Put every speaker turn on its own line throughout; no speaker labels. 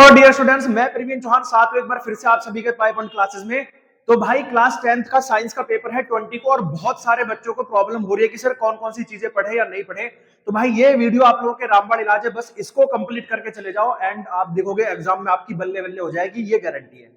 Hello dear students, मैं प्रवीण चौहान साथ में एक बार फिर से आप सभी के पाइपॉइंट क्लासेस में। तो भाई क्लास 10th का साइंस का पेपर है 20 को, और बहुत सारे बच्चों को प्रॉब्लम हो रही है कि सर कौन कौन सी चीजें पढ़े या नहीं पढ़े। तो भाई ये वीडियो आप लोगों के रामबाण इलाज है, बस इसको कंप्लीट करके चले जाओ एंड आप देखोगे एग्जाम में आपकी बल्ले बल्ले हो जाएगी, ये गारंटी है।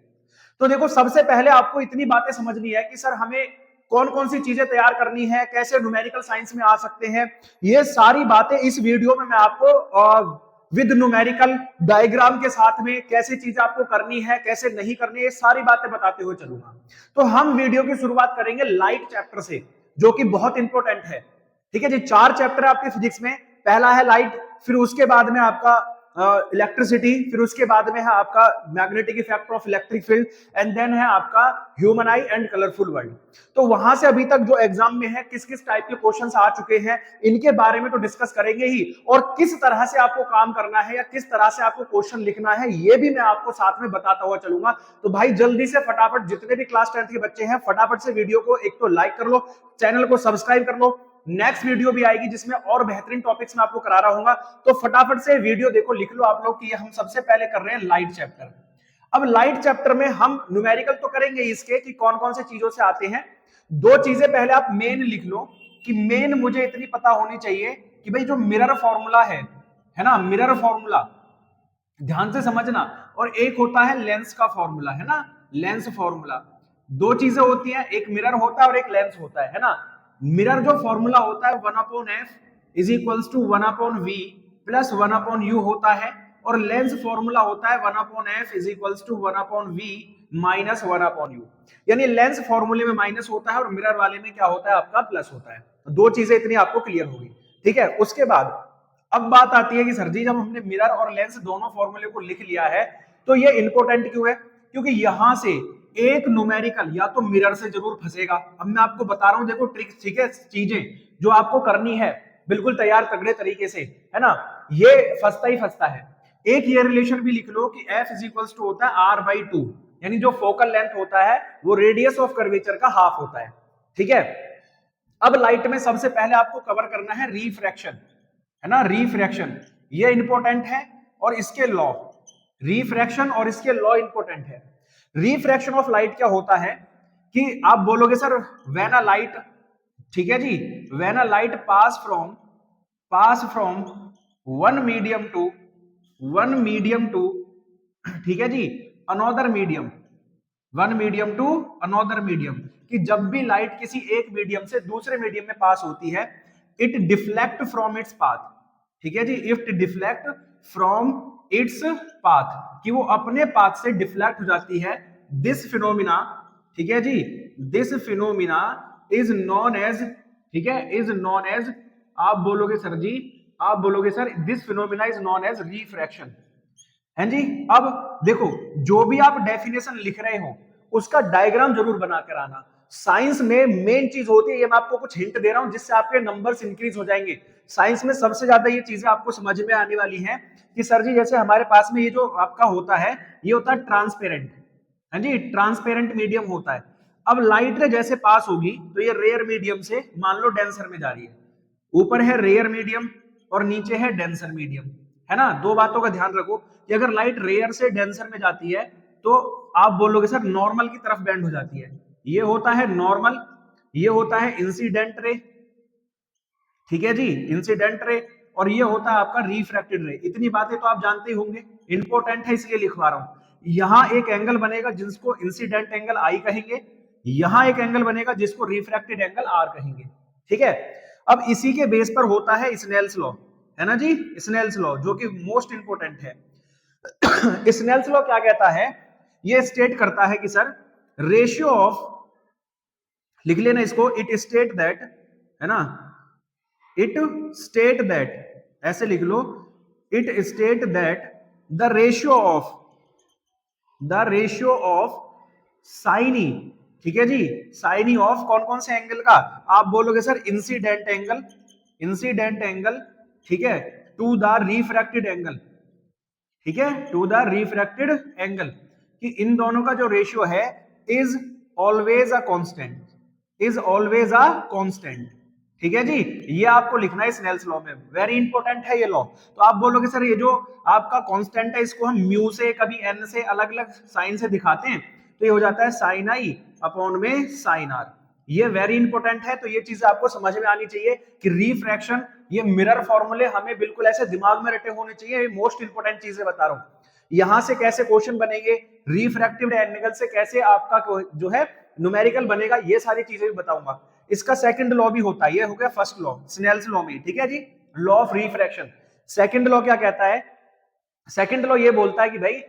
तो देखो, सबसे पहले आपको इतनी बातें समझनी है कि सर हमें कौन कौन सी चीजें तैयार करनी है, कैसे न्यूमेरिकल साइंस में आ सकते हैं। ये सारी बातें इस वीडियो में मैं आपको विद न्यूमेरिकल डायग्राम के साथ में कैसे चीजें आपको करनी है, कैसे नहीं करनी है, ये सारी बातें बताते हुए चलूंगा। तो हम वीडियो की शुरुआत करेंगे लाइट चैप्टर से, जो कि बहुत इंपॉर्टेंट है। ठीक है जी, 4 चैप्टर है आपके फिजिक्स में। पहला है लाइट, फिर उसके बाद में आपका इलेक्ट्रिसिटी, फिर उसके बाद में है आपका magnetic effect of electric field, and then है आपका human eye and colourful world. तो वहां से अभी तक जो एग्जाम में है किस किस टाइप के क्वेश्चंस आ चुके हैं, इनके बारे में तो डिस्कस करेंगे ही, और किस तरह से आपको काम करना है या किस तरह से आपको क्वेश्चन लिखना है, ये भी मैं आपको साथ में बताता हुआ चलूंगा। तो भाई जल्दी से फटाफट जितने भी क्लास 10th के बच्चे हैं, फटाफट से वीडियो को एक तो लाइक कर लो, चैनल को सब्सक्राइब कर लो। नेक्स्ट वीडियो भी आएगी जिसमें और बेहतरीन टॉपिक्स में आपको करा रहा हूंगा। तो फटाफट से वीडियो देखो, लिख लो आप लोग कि हम सबसे पहले कर रहे हैं लाइट चैप्टर। अब लाइट चैप्टर में हम न्यूमेरिकल तो करेंगे इसके कि कौन कौन से चीजों से आते हैं। दो चीजें पहले आप मेन लिख लो कि मेन मुझे इतनी पता होनी चाहिए कि भाई जो मिरर फॉर्मूला है ना, मिरर फॉर्मूला ध्यान से समझना, और एक होता है लेंस का फॉर्मूला, है ना, लेंस फॉर्मूला। दो चीजें होती हैं, एक मिरर होता है और एक लेंस होता है ना। मिरर जो फॉर्मूला होता है 1/f is equals to 1/v plus 1/u होता है, और लेंस फॉर्मूला होता है 1/f is equals to 1/v minus 1/u। यानी लेंस फॉर्मूले में माइनस होता है और मिरर वाले में क्या होता है, आपका प्लस होता है। तो दो चीजें इतनी आपको क्लियर होगी। ठीक है, उसके बाद अब बात आती है कि सर जी जब हमने मिरर और लेंस दोनों फॉर्मूले को लिख लिया है तो ये इंपॉर्टेंट क्यों है, क्योंकि यहां से एक न्यूमेरिकल या तो मिरर से जरूर फंसेगा। अब मैं आपको बता रहा हूं, देखो ट्रिक्स, ठीक है, चीजें जो आपको करनी है बिल्कुल तैयार तगड़े तरीके से, है ना, ये फंसता ही फंसता है। एक ये रिलेशन भी लिख लो कि F इज इक्वल्स टू होता है R/2, यानी जो फोकल लेंथ होता है वो रेडियस ऑफ कर्वेचर का हाफ होता है। ठीक है, अब लाइट में सबसे पहले आपको कवर करना है रिफ्रैक्शन, है ना, रिफ्रैक्शन ये इंपॉर्टेंट है, और इसके लॉ, रिफ्रैक्शन और इसके लॉ इंपॉर्टेंट है। रिफ्रैक्शन ऑफ लाइट क्या होता है कि आप बोलोगे सर व्हेन अ लाइट, ठीक है जी, when a light pass from one medium to ठीक है जी, another medium, one medium to another medium, कि जब भी लाइट किसी एक मीडियम से दूसरे मीडियम में पास होती है, it deflect from its path. ठीक है जी, if deflect from its path, कि वो अपने पाथ से डिफ्लेक्ट हो जाती है। दिस फिनोमिना, ठीक है जी, this phenomena is known as, ठीक है, इज नॉन एज, आप बोलोगे सर जी, आप बोलोगे sir this phenomena is known as refraction, है जी। अब देखो, जो भी आप डेफिनेशन लिख रहे हो उसका डायग्राम जरूर बना कर आना। साइंस में मेन चीज होती है, ये मैं आपको कुछ हिंट दे रहा हूं जिससे आपके नंबर्स इंक्रीज हो जाएंगे। साइंस में सबसे ज्यादा ये चीजें आपको समझ में आने वाली हैं कि सर जी जैसे हमारे पास में ये जो आपका होता है, ये होता है ट्रांसपेरेंट, है जी, ट्रांसपेरेंट मीडियम होता है। अब लाइट जैसे पास होगी तो ये रेयर मीडियम से मान लो डेंसर में जा रही है, ऊपर है रेयर मीडियम और नीचे है डेंसर मीडियम, है ना। दो बातों का ध्यान रखो कि अगर लाइट रेयर से डेंसर में जाती है तो आप बोलोगे सर नॉर्मल की तरफ बेंड हो जाती है, ये होता है नॉर्मल, ये होता है इंसिडेंट रे, ठीक है जी, इंसिडेंट रे, और ये होता है आपका रिफ्रैक्टेड रे। इतनी बातें तो आप जानते ही होंगे, इंपॉर्टेंट है इसलिए लिखवा रहा हूं। यहां एक एंगल बनेगा जिसको इंसिडेंट एंगल आई कहेंगे, यहां एक एंगल बनेगा जिसको रिफ्रैक्टेड एंगल आर कहेंगे। ठीक है, अब इसी के बेस पर होता है स्नेल्स लॉ, है ना जी, स्नेल्स लॉ जो कि मोस्ट इंपॉर्टेंट है। स्नेल्स लॉ क्या कहता है, ये स्टेट करता है कि सर रेशियो ऑफ, लिख लेना इसको, इट स्टेट दैट, है ना, इट स्टेट दैट, ऐसे लिख लो, it state that the ratio of sine i, ठीक है जी, साइनी ऑफ कौन कौन से एंगल का, आप बोलोगे sir incident angle, incident angle, ठीक है, टू द रिफ्रैक्टेड एंगल, ठीक है, टू द रिफ्रैक्टेड एंगल, कि इन दोनों का जो रेशियो है is always a constant, is always a constant. ठीक है जी, ये आपको लिखना है स्नेल्स लॉ में, वेरी इंपॉर्टेंट है ये लॉ। तो आप बोलोगे सर ये जो आपका कांस्टेंट है इसको हम म्यू से कभी एन से अलग अलग साइन से दिखाते हैं, तो ये हो जाता है साइन आई अपॉन में साइन आर। ये वेरी इंपॉर्टेंट है, तो ये चीज आपको समझ में आनी चाहिए कि रिफ्रैक्शन, ये मिरर फॉर्मूले हमें बिल्कुल ऐसे दिमाग में रटे होने चाहिए। ये मोस्ट इंपॉर्टेंट चीजें बता रहा हूं। यहां से कैसे क्वेश्चन बनेंगे, रिफ्रैक्टिव एंगल से कैसे आपका जो है न्यूमेरिकल बनेगा, ये सारी चीजें भी बताऊंगा। इसका सेकंड लॉ भी होता है, ये हो गया फर्स्ट लॉ स्नेल्स लॉ में, ठीक है जी, law of refraction. Second law क्या कहता है, सेकंड लॉ ये बोलता है कि भाई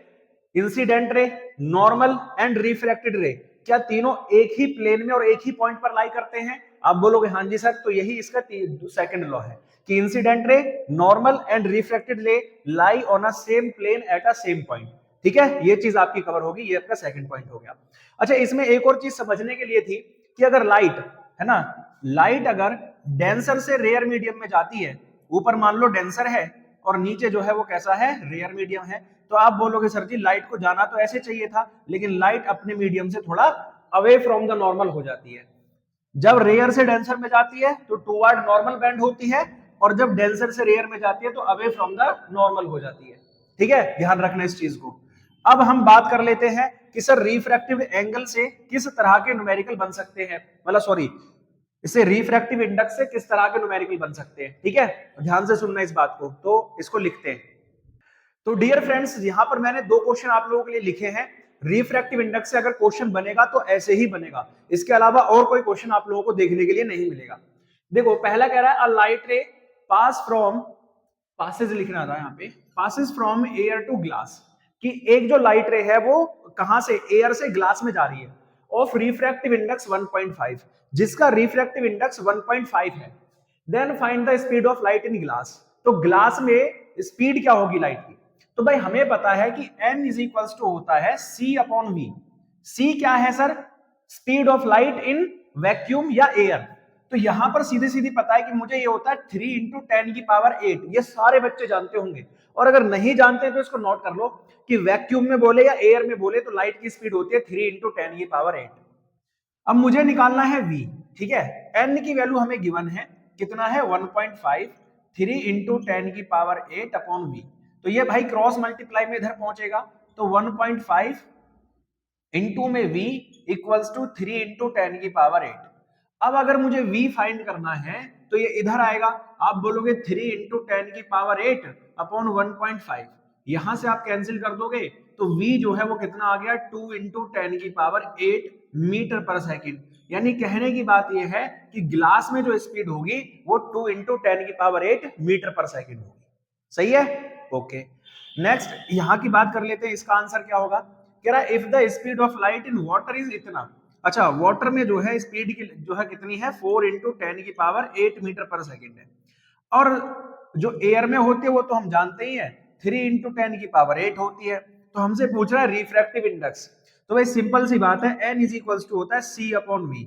incident ray, normal and refracted रे, क्या तीनों एक ही प्लेन में और एक ही पॉइंट पर लाई करते हैं? आप बोलोगे हाँ जी सर, तो यही इसका सेकंड लॉ है कि incident ray, normal and refracted ray lie on a same plane at a same point. ठीक है, ये चीज आपकी कवर होगी, ये आपका सेकंड पॉइंट हो गया। अच्छा, इसमें एक और चीज समझने के लिए थी कि अगर लाइट है ना, लाइट अगर डेंसर से रेयर मीडियम में जाती है, ऊपर मान लो डेंसर है और नीचे जो है वो कैसा है, रेयर मीडियम है, तो आप बोलोगे सर जी लाइट को जाना तो ऐसे चाहिए था, लेकिन लाइट अपने मीडियम से थोड़ा अवे फ्रॉम द नॉर्मल हो जाती है। जब रेयर से डेंसर में जाती है तो टूवर्ड नॉर्मल बेंड होती है, और जब डेंसर से रेयर में जाती है तो अवे फ्रॉम द नॉर्मल हो जाती है। ठीक है, ध्यान रखना इस चीज को। अब हम बात कर लेते हैं कि सर रिफ्रैक्टिव एंगल से किस तरह के न्यूमेरिकल बन सकते हैं, मतलब सॉरी, इससे रिफ्रैक्टिव इंडेक्स से किस तरह के न्यूमेरिकल बन सकते हैं। ठीक है, ध्यान से सुनना इस बात को, तो इसको लिखते हैं। तो डियर फ्रेंड्स, यहां पर मैंने दो क्वेश्चन आप लोगों के लिए लिखे हैं। रिफ्रैक्टिव इंडेक्स से अगर क्वेश्चन बनेगा तो ऐसे ही बनेगा, इसके अलावा और कोई क्वेश्चन आप लोगों को देखने के लिए नहीं मिलेगा। देखो, पहला कह रहा है अ लाइट रे पास फ्रॉम, पासेज लिखना था यहाँ पे, passes from air to glass, कि एक जो लाइट रे है वो कहां से, एयर से ग्लास में जा रही है, ऑफ रिफ्रैक्टिव इंडेक्स 1.5, जिसका रिफ्रैक्टिव इंडेक्स 1.5 है। Then find the speed of light in glass, तो ग्लास में स्पीड क्या होगी लाइट की? तो भाई हमें पता है कि n इज इक्वल्स टू होता है c अपॉन v। c क्या है sir? Speed of light in vacuum या एयर। तो यहां पर सीधे सीधी पता है कि मुझे ये होता है 3 इंटू 10 की पावर 8। ये सारे बच्चे जानते होंगे, और अगर नहीं जानते तो इसको नोट कर लो कि वैक्यूम में बोले या एयर में बोले तो लाइट की स्पीड होती है 3 इंटू 10 की पावर 8। अब मुझे निकालना है v, ठीक है, n की वैल्यू हमें गिवन है, कितना है 1.5, 3 इंटू 10 की पावर 8 अपॉन v। तो ये भाई क्रॉस मल्टीप्लाई में इधर पहुंचेगा, तो 1.5 इंटू में v इक्वल्स टू 3 इंटू 10 की पावर 8। अब अगर मुझे v फाइंड करना है तो ये इधर आएगा, आप बोलोगे 3 इंटू 10 की पावर 8 अपॉन 1.5, यहां से आप कैंसिल कर दोगे तो v जो है वो कितना आ गया, 2 इंटू 10 की पावर 8 मीटर पर सेकेंड। यानी कहने की बात यह है कि ग्लास में जो स्पीड होगी वो 2 इंटू 10 की पावर 8 मीटर पर सेकेंड होगी। सही है, ओके। नेक्स्ट यहां की बात कर लेते हैं, इसका आंसर क्या होगा? कह रहा है if the speed of light in water is इतना, अच्छा वाटर में जो है स्पीड की जो है कितनी है, 4 इंटू 10 की पावर 8 मीटर पर सेकेंड है, और जो एयर में होती है वो तो हम जानते ही है 3 इंटू 10 की पावर 8 होती है। तो हमसे पूछ रहा है रिफ्रैक्टिव इंडेक्स, तो भाई सिंपल सी बात है, n इज इक्वल्स टू होता है c अपॉन v।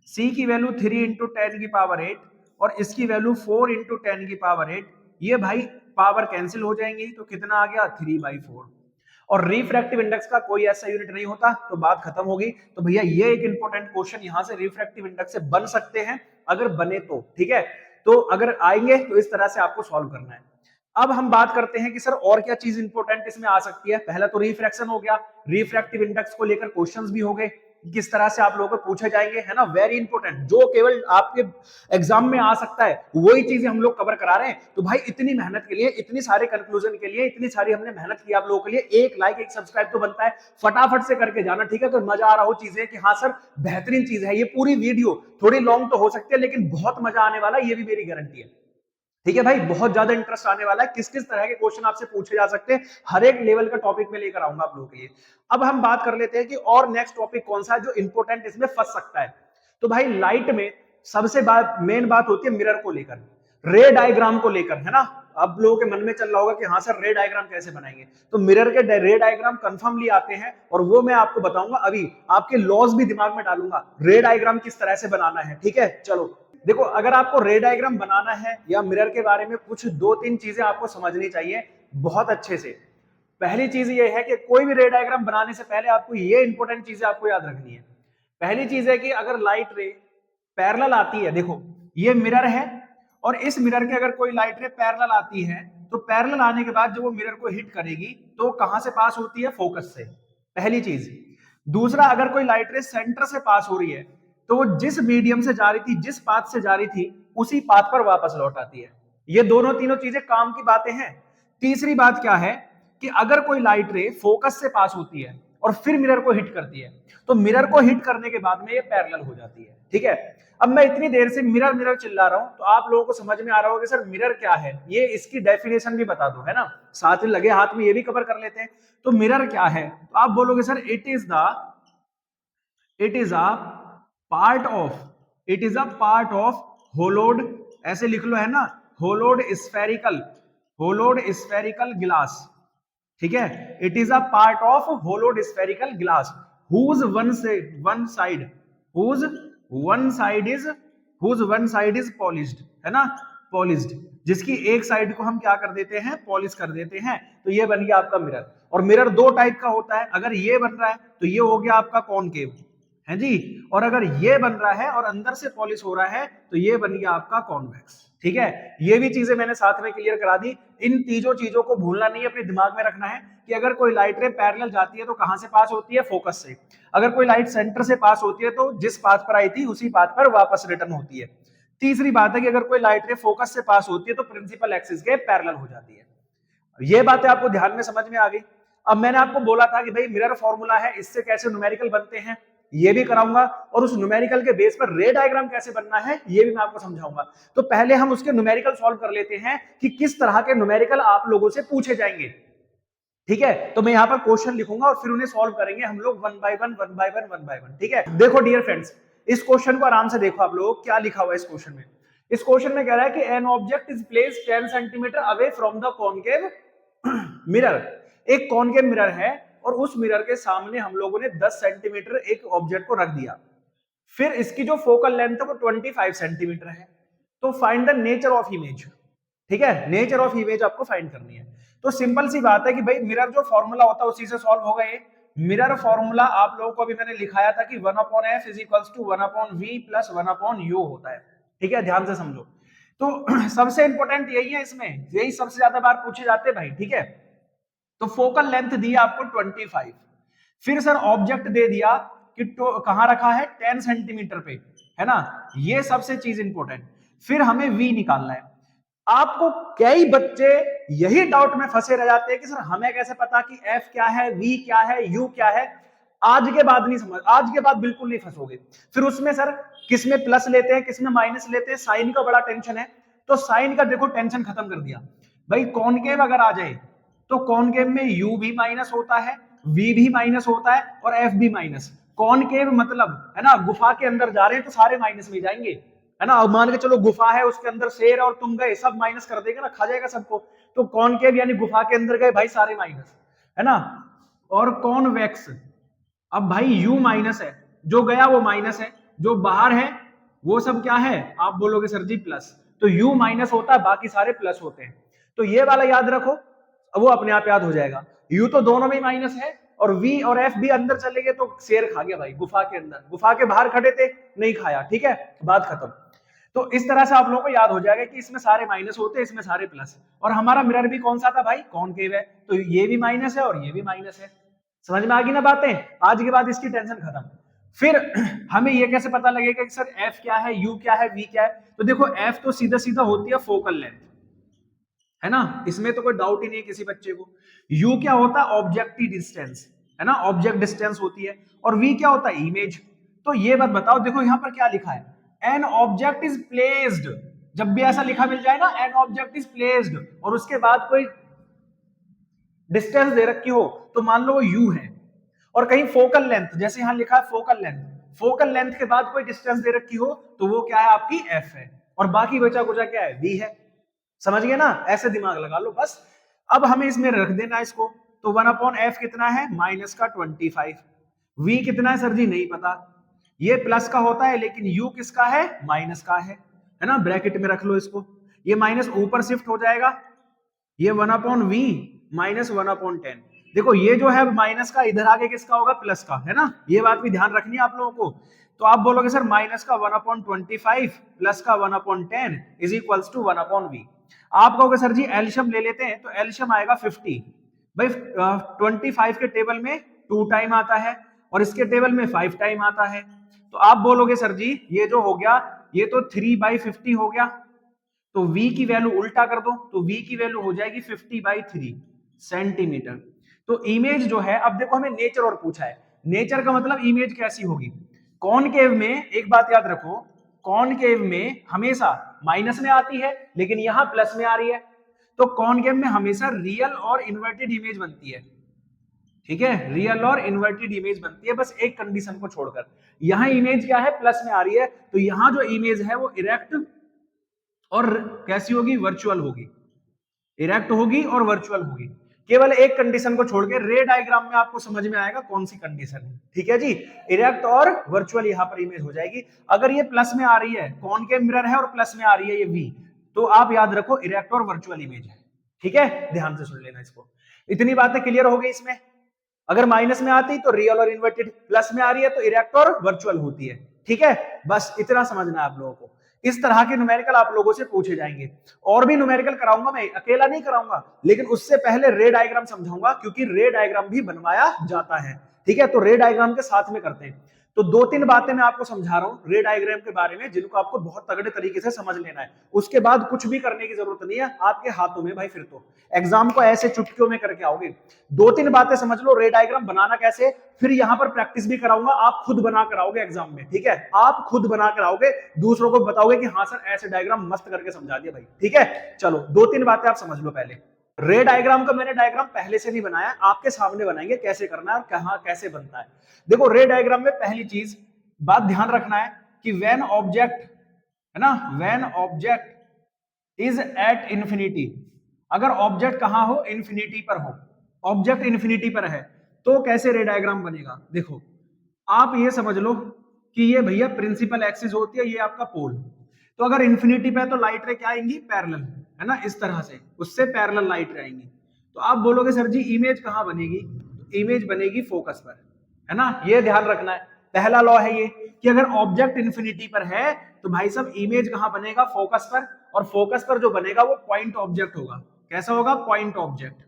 c की वैल्यू 3 इंटू 10 की पावर 8 और इसकी वैल्यू 4 इंटू 10 की पावर 8, ये भाई पावर कैंसिल हो जाएंगी, तो कितना आ गया 3/4। और रिफ्रैक्टिव इंडेक्स का कोई ऐसा यूनिट नहीं होता, तो बात खत्म होगी। तो भैया ये एक इंपॉर्टेंट क्वेश्चन यहां से रिफ्रैक्टिव इंडेक्स से बन सकते हैं, अगर बने तो ठीक है। तो अगर आएंगे तो इस तरह से आपको सॉल्व करना है। अब हम बात करते हैं कि सर और क्या चीज इंपॉर्टेंट इसमें आ सकती है। पहला तो रिफ्रैक्शन हो गया, रिफ्रैक्टिव इंडेक्स को लेकर क्वेश्चंस भी हो गए, किस तरह से आप लोगों को पूछे जाएंगे, है ना, वेरी इंपॉर्टेंट, जो केवल आपके एग्जाम में आ सकता है वही चीजें हम लोग कवर करा रहे हैं। तो भाई इतनी मेहनत के लिए, इतनी सारे कंक्लूजन के लिए, इतनी सारी हमने मेहनत की आप लोगों के लिए, एक लाइक एक सब्सक्राइब तो बनता है, फटाफट से करके जाना, ठीक है। तो मजा आ रहा हो चीजें कि हाँ सर बेहतरीन चीज है, ये पूरी वीडियो थोड़ी लॉन्ग तो हो सकती है लेकिन बहुत मजा आने वाला है, ये भी मेरी गारंटी है। ठीक है भाई, बहुत ज्यादा इंटरेस्ट आने वाला है, किस किस तरह के क्वेश्चन आपसे पूछे जा सकते हैं, हर एक लेवल का टॉपिक में लेकर आऊंगा आप लोगों के लिए। अब हम बात कर लेते हैं कि और नेक्स्ट टॉपिक कौन सा है जो इंपॉर्टेंट इसमें फंस सकता है। तो भाई लाइट में सबसे मेन बात होती है मिरर को लेकर, रे डायग्राम को लेकर, है ना। अब लोगों के मन में चल रहा होगा कि हाँ सर रे डायग्राम कैसे बनाएंगे, तो मिरर के रे डायग्राम कंफर्मली आते हैं, और वो मैं आपको बताऊंगा अभी, आपके लॉज भी दिमाग में डालूंगा, रे डायग्राम किस तरह से बनाना है। ठीक है, चलो देखो, अगर आपको रे डायग्राम बनाना है या मिरर के बारे में कुछ दो तीन चीजें आपको समझनी चाहिए बहुत अच्छे से। पहली चीज ये है कि कोई भी रे डायग्राम बनाने से पहले आपको ये इंपॉर्टेंट चीजें आपको याद रखनी है। पहली चीज है कि अगर लाइट रे पैरेलल आती है, देखो ये मिरर है और इस मिरर के अगर कोई लाइट रे पैरेलल आती है तो पैरेलल आने के बाद जब वो मिरर को हिट करेगी तो कहां से पास होती है, फोकस से, पहली चीज। दूसरा, अगर कोई लाइट रे सेंटर से पास हो रही है तो वो जिस मीडियम से जा रही थी, जिस पाथ से जा रही थी, उसी पाथ पर वापस लौट आती है। ये दोनों तीनों चीजें काम की बातें हैं। तीसरी बात क्या है कि अगर कोई लाइट रे फोकस से पास होती है और फिर मिरर को हिट करती है तो मिरर को हिट करने के बाद में ये पैरेलल हो जाती है। ठीक है, अब मैं इतनी देर से मिरर मिरर चिल्ला रहा हूं तो आप लोगों को समझ में आ रहा होगा कि सर मिरर क्या है, ये इसकी डेफिनेशन भी बता दो, है ना, साथ में लगे हाथ में ये भी कवर कर लेते हैं। तो मिरर क्या है, तो आप बोलोगे sir it is a part of होलोड, ऐसे लिख लो, है ना, होलोड स्फेरिकल ग्लास। ठीक है, it is a part of होलोड spherical glass whose one side is polished, है ना, पॉलिश्ड, जिसकी एक साइड को हम क्या कर देते हैं, पॉलिश कर देते हैं। तो ये बन गया आपका मिरर। और मिरर दो टाइप का होता है, अगर ये बन रहा है तो ये हो गया आपका कॉनकेव, है जी, और अगर ये बन रहा है और अंदर से पॉलिश हो रहा है तो ये बन गया आपका कॉन्वेक्स। ठीक है, ये भी चीजें मैंने साथ में क्लियर करा दी। इन तीनों चीजों को भूलना नहीं, अपने दिमाग में रखना है कि अगर कोई लाइट रे पैरेलल जाती है तो कहां से पास होती है, फोकस से। अगर कोई लाइट सेंटर से पास होती है तो जिस पाथ पर आई थी उसी पाथ पर वापस रिटर्न होती है। तीसरी बात है कि अगर कोई लाइट रे फोकस से पास होती है तो प्रिंसिपल एक्सिस के पैरेलल हो जाती है। ये बातें आपको ध्यान में समझ में आ गई। अब मैंने आपको बोला था कि भाई मिरर फॉर्मूला है, इससे कैसे न्यूमेरिकल बनते हैं ये भी कराऊंगा, और उस न्यूमेरिकल के बेस पर रे डायग्राम कैसे बनना है ये भी मैं आपको समझाऊंगा। तो पहले हम उसके न्यूमेरिकल सॉल्व कर लेते हैं कि किस तरह के न्यूमेरिकल आप लोगों से पूछे जाएंगे। ठीक है, तो मैं यहाँ पर क्वेश्चन लिखूंगा और फिर उन्हें सॉल्व करेंगे हम लोग वन बाय वन। ठीक है, देखो डियर फ्रेंड्स, इस क्वेश्चन को आराम से देखो आप लोग, क्या लिखा हुआ है इस क्वेश्चन में। इस क्वेश्चन में कह रहा है कि N object is placed 10 centimetre away from the concave mirror. एक कॉनकेव मिरर है और उस मिरर के सामने हम लोगों ने 10 सेंटीमीटर एक ऑब्जेक्ट को रख दिया, फिर इसकी जो फोकल लेंथ है वो 25 सेंटीमीटर है। तो find the nature of image. ठीक है, नेचर ऑफ इमेज आपको फाइंड करनी है। तो सिंपल सी बात है कि भाई मिरर जो फॉर्मूला होता है उसी से सॉल्व होगा ये। मिरर फॉर्मूला आप लोगों को अभी मैंने लिखाया था कि 1/f is equals to 1/v plus 1/u होता है। ठीक है, ध्यान से समझो। तो सबसे इंपॉर्टेंट यही है, इसमें यही सबसे ज्यादा बार पूछे जाते हैं भाई। ठीक है, तो फोकल लेंथ दी आपको 25, फिर सर ऑब्जेक्ट दे दिया कि कहां रखा है, 10 सेंटीमीटर पे, है ना, ये सबसे चीज इंपॉर्टेंट। फिर हमें v निकालना है। आपको कई बच्चे यही डाउट में फंसे रह जाते हैं कि सर हमें कैसे पता कि f क्या है, v क्या है, u क्या है। आज के बाद नहीं समझ, आज के बाद बिल्कुल नहीं फंसोगे। फिर उसमें सर किस में प्लस लेते हैं, किस में माइनस लेते हैं, साइन का बड़ा टेंशन है। तो साइन का देखो टेंशन खत्म कर दिया भाई। कॉनकेव अगर आ जाए तो कॉनकेव में u भी माइनस होता है, v भी माइनस होता है और f भी माइनस। कॉनकेव मतलब, है ना, गुफा के अंदर जा रहे हैं तो सारे माइनस में जाएंगे, है ना। अब मान के चलो गुफा है, उसके अंदर शेर और तुम गए, सब माइनस कर देगा ना, खा जाएगा सबको। तो कॉनकेव यानी गुफा के अंदर गए भाई, सारे माइनस, है ना। और कॉन्वेक्स, अब भाई u माइनस है, जो गया वो माइनस है, जो बाहर है वो सब क्या है, आप बोलोगे सर जी प्लस। तो u माइनस होता है, बाकी सारे प्लस होते हैं। तो ये वाला याद रखो, वो अपने आप याद हो जाएगा। u तो दोनों में माइनस है और v और f भी अंदर चले गए तो शेर खा गया भाई गुफा के अंदर। गुफा के बाहर खड़े थे, नहीं खाया। ठीक है, बात खत्म। तो इस तरह से आप लोगों को याद हो जाएगा कि इसमें सारे माइनस होते हैं, इसमें सारे प्लस। और हमारा मिरर भी कौन सा था भाई, कॉनकेव है, तो ये भी माइनस है और ये भी माइनस है। समझ में आ गई ना बातें, आज के बाद इसकी टेंशन खत्म। फिर हमें ये कैसे पता लगेगा कि सर f क्या है, u क्या है, v क्या है। तो देखो f तो सीधा सीधा होती है फोकल लेंथ, है ना, इसमें तो कोई डाउट ही नहीं है किसी बच्चे को। u क्या होता है, ऑब्जेक्टिव डिस्टेंस, है ना, ऑब्जेक्ट डिस्टेंस होती है। और v क्या होता है, इमेज। तो ये बात बताओ, देखो यहां पर क्या लिखा है, एन ऑब्जेक्ट इज प्लेस्ड। जब भी ऐसा लिखा मिल जाए ना, एन ऑब्जेक्ट इज प्लेस्ड, और उसके बाद कोई डिस्टेंस दे रखी हो तो मान लो वो u है। और कहीं फोकल लेंथ, जैसे यहां लिखा है फोकल लेंथ, फोकल लेंथ के बाद कोई डिस्टेंस दे रखी हो तो वो क्या है, आपकी f है। और बाकी बचा कुचा क्या है, v है। समझ गए ना, ऐसे दिमाग लगा लो बस। अब हमें इसमें रख देना इसको। तो 1/f कितना है, माइनस का 25। v कितना है सर जी, नहीं पता। ये प्लस का होता है लेकिन u किसका है, माइनस का है ना। ब्रैकेट में रख लो इसको, ये माइनस ऊपर शिफ्ट हो जाएगा, ये 1/v माइनस 1/10। देखो ये जो है माइनस का, इधर आगे किसका होगा, प्लस का, है ना, ये बात भी ध्यान रखनी है आप लोगों को। तो आप बोलोगे सर माइनस का 1/25 प्लस का 1/10 इज इक्वल्स टू 1/v। आप कहोगे सर जी एलशियम ले लेते हैं, तो एलशियम आएगा 50। भाई 25 के टेबल में 2 टाइम आता है और इसके टेबल में 5 टाइम आता है, तो आप बोलोगे सर जी ये जो हो गया ये तो 3/50 हो गया, तो v की वैल्यू उल्टा कर दो, तो v की वैल्यू हो जाएगी 50/3 सेंटीमीटर। तो इमेज जो है, अब देखो हमें नेचर और पूछा है, नेचर का मतलब इमेज कैसी होगी। कॉनकेव में एक बात याद रखो, कॉनकेव में हमेशा माइनस में आती है लेकिन यहां प्लस में आ रही है, तो कॉनकेव में हमेशा रियल और इन्वर्टेड इमेज बनती है, ठीक है, रियल और इन्वर्टेड इमेज बनती है, बस एक कंडीशन को छोड़कर। यहां इमेज क्या है, प्लस में आ रही है, तो यहां जो इमेज है वो इरेक्ट और कैसी होगी, वर्चुअल होगी, इरेक्ट होगी और वर्चुअल होगी। केवल एक कंडीशन को छोड़ के रे डायग्राम में आपको समझ में आएगा कौन सी कंडीशन है, ठीक है जी, इरेक्ट और वर्चुअल यहां पर इमेज हो जाएगी। अगर ये प्लस में आ रही है, कॉनकेव मिरर है और प्लस में आ रही है ये वी, तो आप याद रखो इरेक्ट और वर्चुअल इमेज है, ठीक है, ध्यान से सुन लेना इसको। इतनी बातें क्लियर हो गई इसमें। अगर माइनस में आती तो रियल और इन्वर्टेड, प्लस में आ रही है तो इरेक्ट और वर्चुअल होती है, ठीक है, बस इतना समझना है आप लोगों को। इस तरह के न्यूमेरिकल आप लोगों से पूछे जाएंगे, और भी न्यूमेरिकल कराऊंगा, मैं अकेला नहीं कराऊंगा, लेकिन उससे पहले रे डायग्राम समझाऊंगा, क्योंकि रे डायग्राम भी बनवाया जाता है, ठीक है, तो रे डायग्राम के साथ में करते हैं। तो 2-3 बातें मैं आपको समझा रहा हूं रे डायग्राम के बारे में, जिनको आपको बहुत तगड़े तरीके से समझ लेना है, उसके बाद कुछ भी करने की जरूरत नहीं है, आपके हाथों में भाई, फिर तो एग्जाम को ऐसे चुटकियों में करके आओगे। 2-3 बातें समझ लो, रे डायग्राम बनाना कैसे, फिर यहां पर प्रैक्टिस भी कराऊंगा, आप खुद बना कर आओगे एग्जाम में, ठीक है, आप खुद बना कर आओगे, दूसरों को बताओगे कि हाँ सर ऐसे डायग्राम मस्त करके समझा दिया भाई, ठीक है। चलो 2-3 बातें आप समझ लो पहले। रे डायग्राम का मैंने डायग्राम पहले से नहीं बनाया, आपके सामने बनाएंगे कैसे करना है और कहां कैसे बनता है। देखो रे डायग्राम में पहली चीज बात ध्यान रखना है कि व्हेन ऑब्जेक्ट, है ना, when object is at infinity, अगर ऑब्जेक्ट कहां हो, इंफिनिटी पर हो, ऑब्जेक्ट इंफिनिटी पर है, तो कैसे रे डायग्राम बनेगा। देखो आप ये समझ लो कि ये भैया प्रिंसिपल एक्सिस होती है, ये आपका पोल, तो अगर इंफिनिटी पे है तो लाइट रे क्या आएंगी, पैरेलल, है ना, इस तरह से उससे पैरेलल लाइट रे आएंगी। तो आप बोलोगे सर जी इमेज कहां बनेगी, तो इमेज बनेगी फोकस पर, है ना, ये ध्यान रखना है, पहला लॉ है ये कि अगर ऑब्जेक्ट इंफिनिटी पर है तो भाई सब इमेज कहां बनेगा, फोकस पर, और फोकस पर जो बनेगा वो पॉइंट ऑब्जेक्ट होगा। कैसा होगा, पॉइंट ऑब्जेक्ट,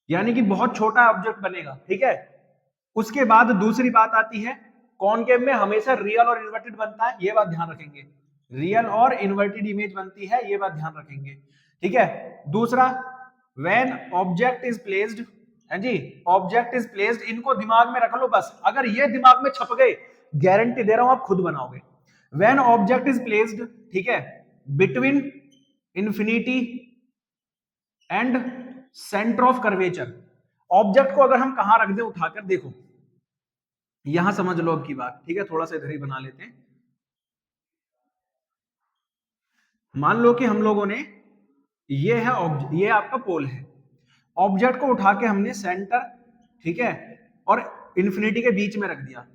यानी कि बहुत छोटा ऑब्जेक्ट बनेगा, ठीक है। उसके बाद दूसरी बात आती है, कॉनकेव में हमेशा रियल और इन्वर्टेड बनता है, ये बात ध्यान रखेंगे, रियल और इन्वर्टेड इमेज बनती है, ये बात ध्यान रखेंगे, ठीक है। दूसरा, व्हेन ऑब्जेक्ट इज प्लेस्ड, है जी, ऑब्जेक्ट इज प्लेस्ड, इनको दिमाग में रख लो बस, अगर ये दिमाग में छप गए गारंटी दे रहा हूं आप खुद बनाओगे। व्हेन ऑब्जेक्ट इज प्लेस्ड, ठीक है, between infinity and centre of curvature, object को अगर हम कहां रख दें उठाकर, देखो यहां समझ लो अब की बात, ठीक है, थोड़ा सा इधर ही बना लेते हैं। मान लो कि हम लोगों ने, ये है ये आपका पोल है, ऑब्जेक्ट को उठा के हमने सेंटर, ठीक है, और इंफिनिटी के बीच में रख दिया।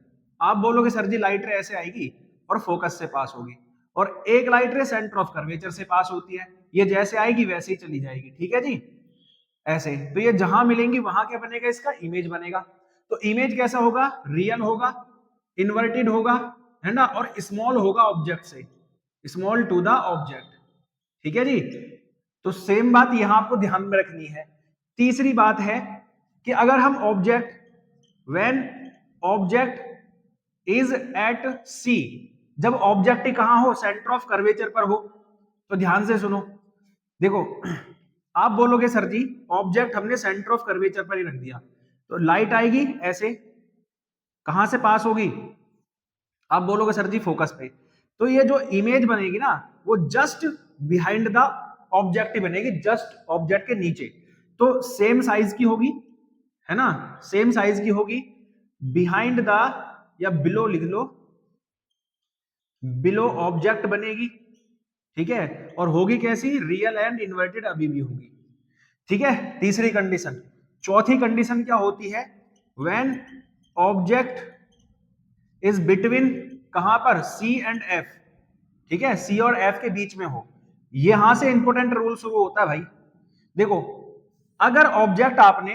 आप बोलोगे सर जी लाइट रे ऐसे आएगी और फोकस से पास होगी, और एक लाइट रे सेंटर ऑफ कर्वेचर से पास होती है, ये जैसे आएगी वैसे ही चली जाएगी, ठीक है जी, ऐसे। तो ये जहां मिलेंगी वहां क्या बनेगा, इसका इमेज बनेगा। तो इमेज कैसा होगा, रियल होगा, इन्वर्टेड होगा, है ना, और स्मॉल होगा ऑब्जेक्ट से, स्मॉल टू द ऑब्जेक्ट, ठीक है जी। तो सेम बात यहां आपको ध्यान में रखनी है। तीसरी बात है कि अगर हम object, when object is at C, जब ऑब्जेक्ट ही कहां हो, सेंटर ऑफ कर्वेचर पर हो, तो ध्यान से सुनो, देखो आप बोलोगे सर जी ऑब्जेक्ट हमने सेंटर ऑफ कर्वेचर पर ही रख दिया, तो लाइट आएगी ऐसे, कहां से पास होगी, आप बोलोगे सर जी फोकस पे, तो ये जो इमेज बनेगी ना वो जस्ट बिहाइंड द ऑब्जेक्ट ही बनेगी, जस्ट ऑब्जेक्ट के नीचे, तो सेम साइज की होगी, है ना, सेम साइज की होगी, बिहाइंड द, या बिलो लिख लो, बिलो ऑब्जेक्ट बनेगी, ठीक है, और होगी कैसी, रियल एंड इन्वर्टेड अभी भी होगी, ठीक है, तीसरी कंडीशन। चौथी कंडीशन क्या होती है, व्हेन ऑब्जेक्ट इज बिटवीन, कहां पर, सी एंड एफ, ठीक है, सी और एफ के बीच में हो, यहां से इंपोर्टेंट रूल शुरू होता है भाई। देखो अगर ऑब्जेक्ट आपने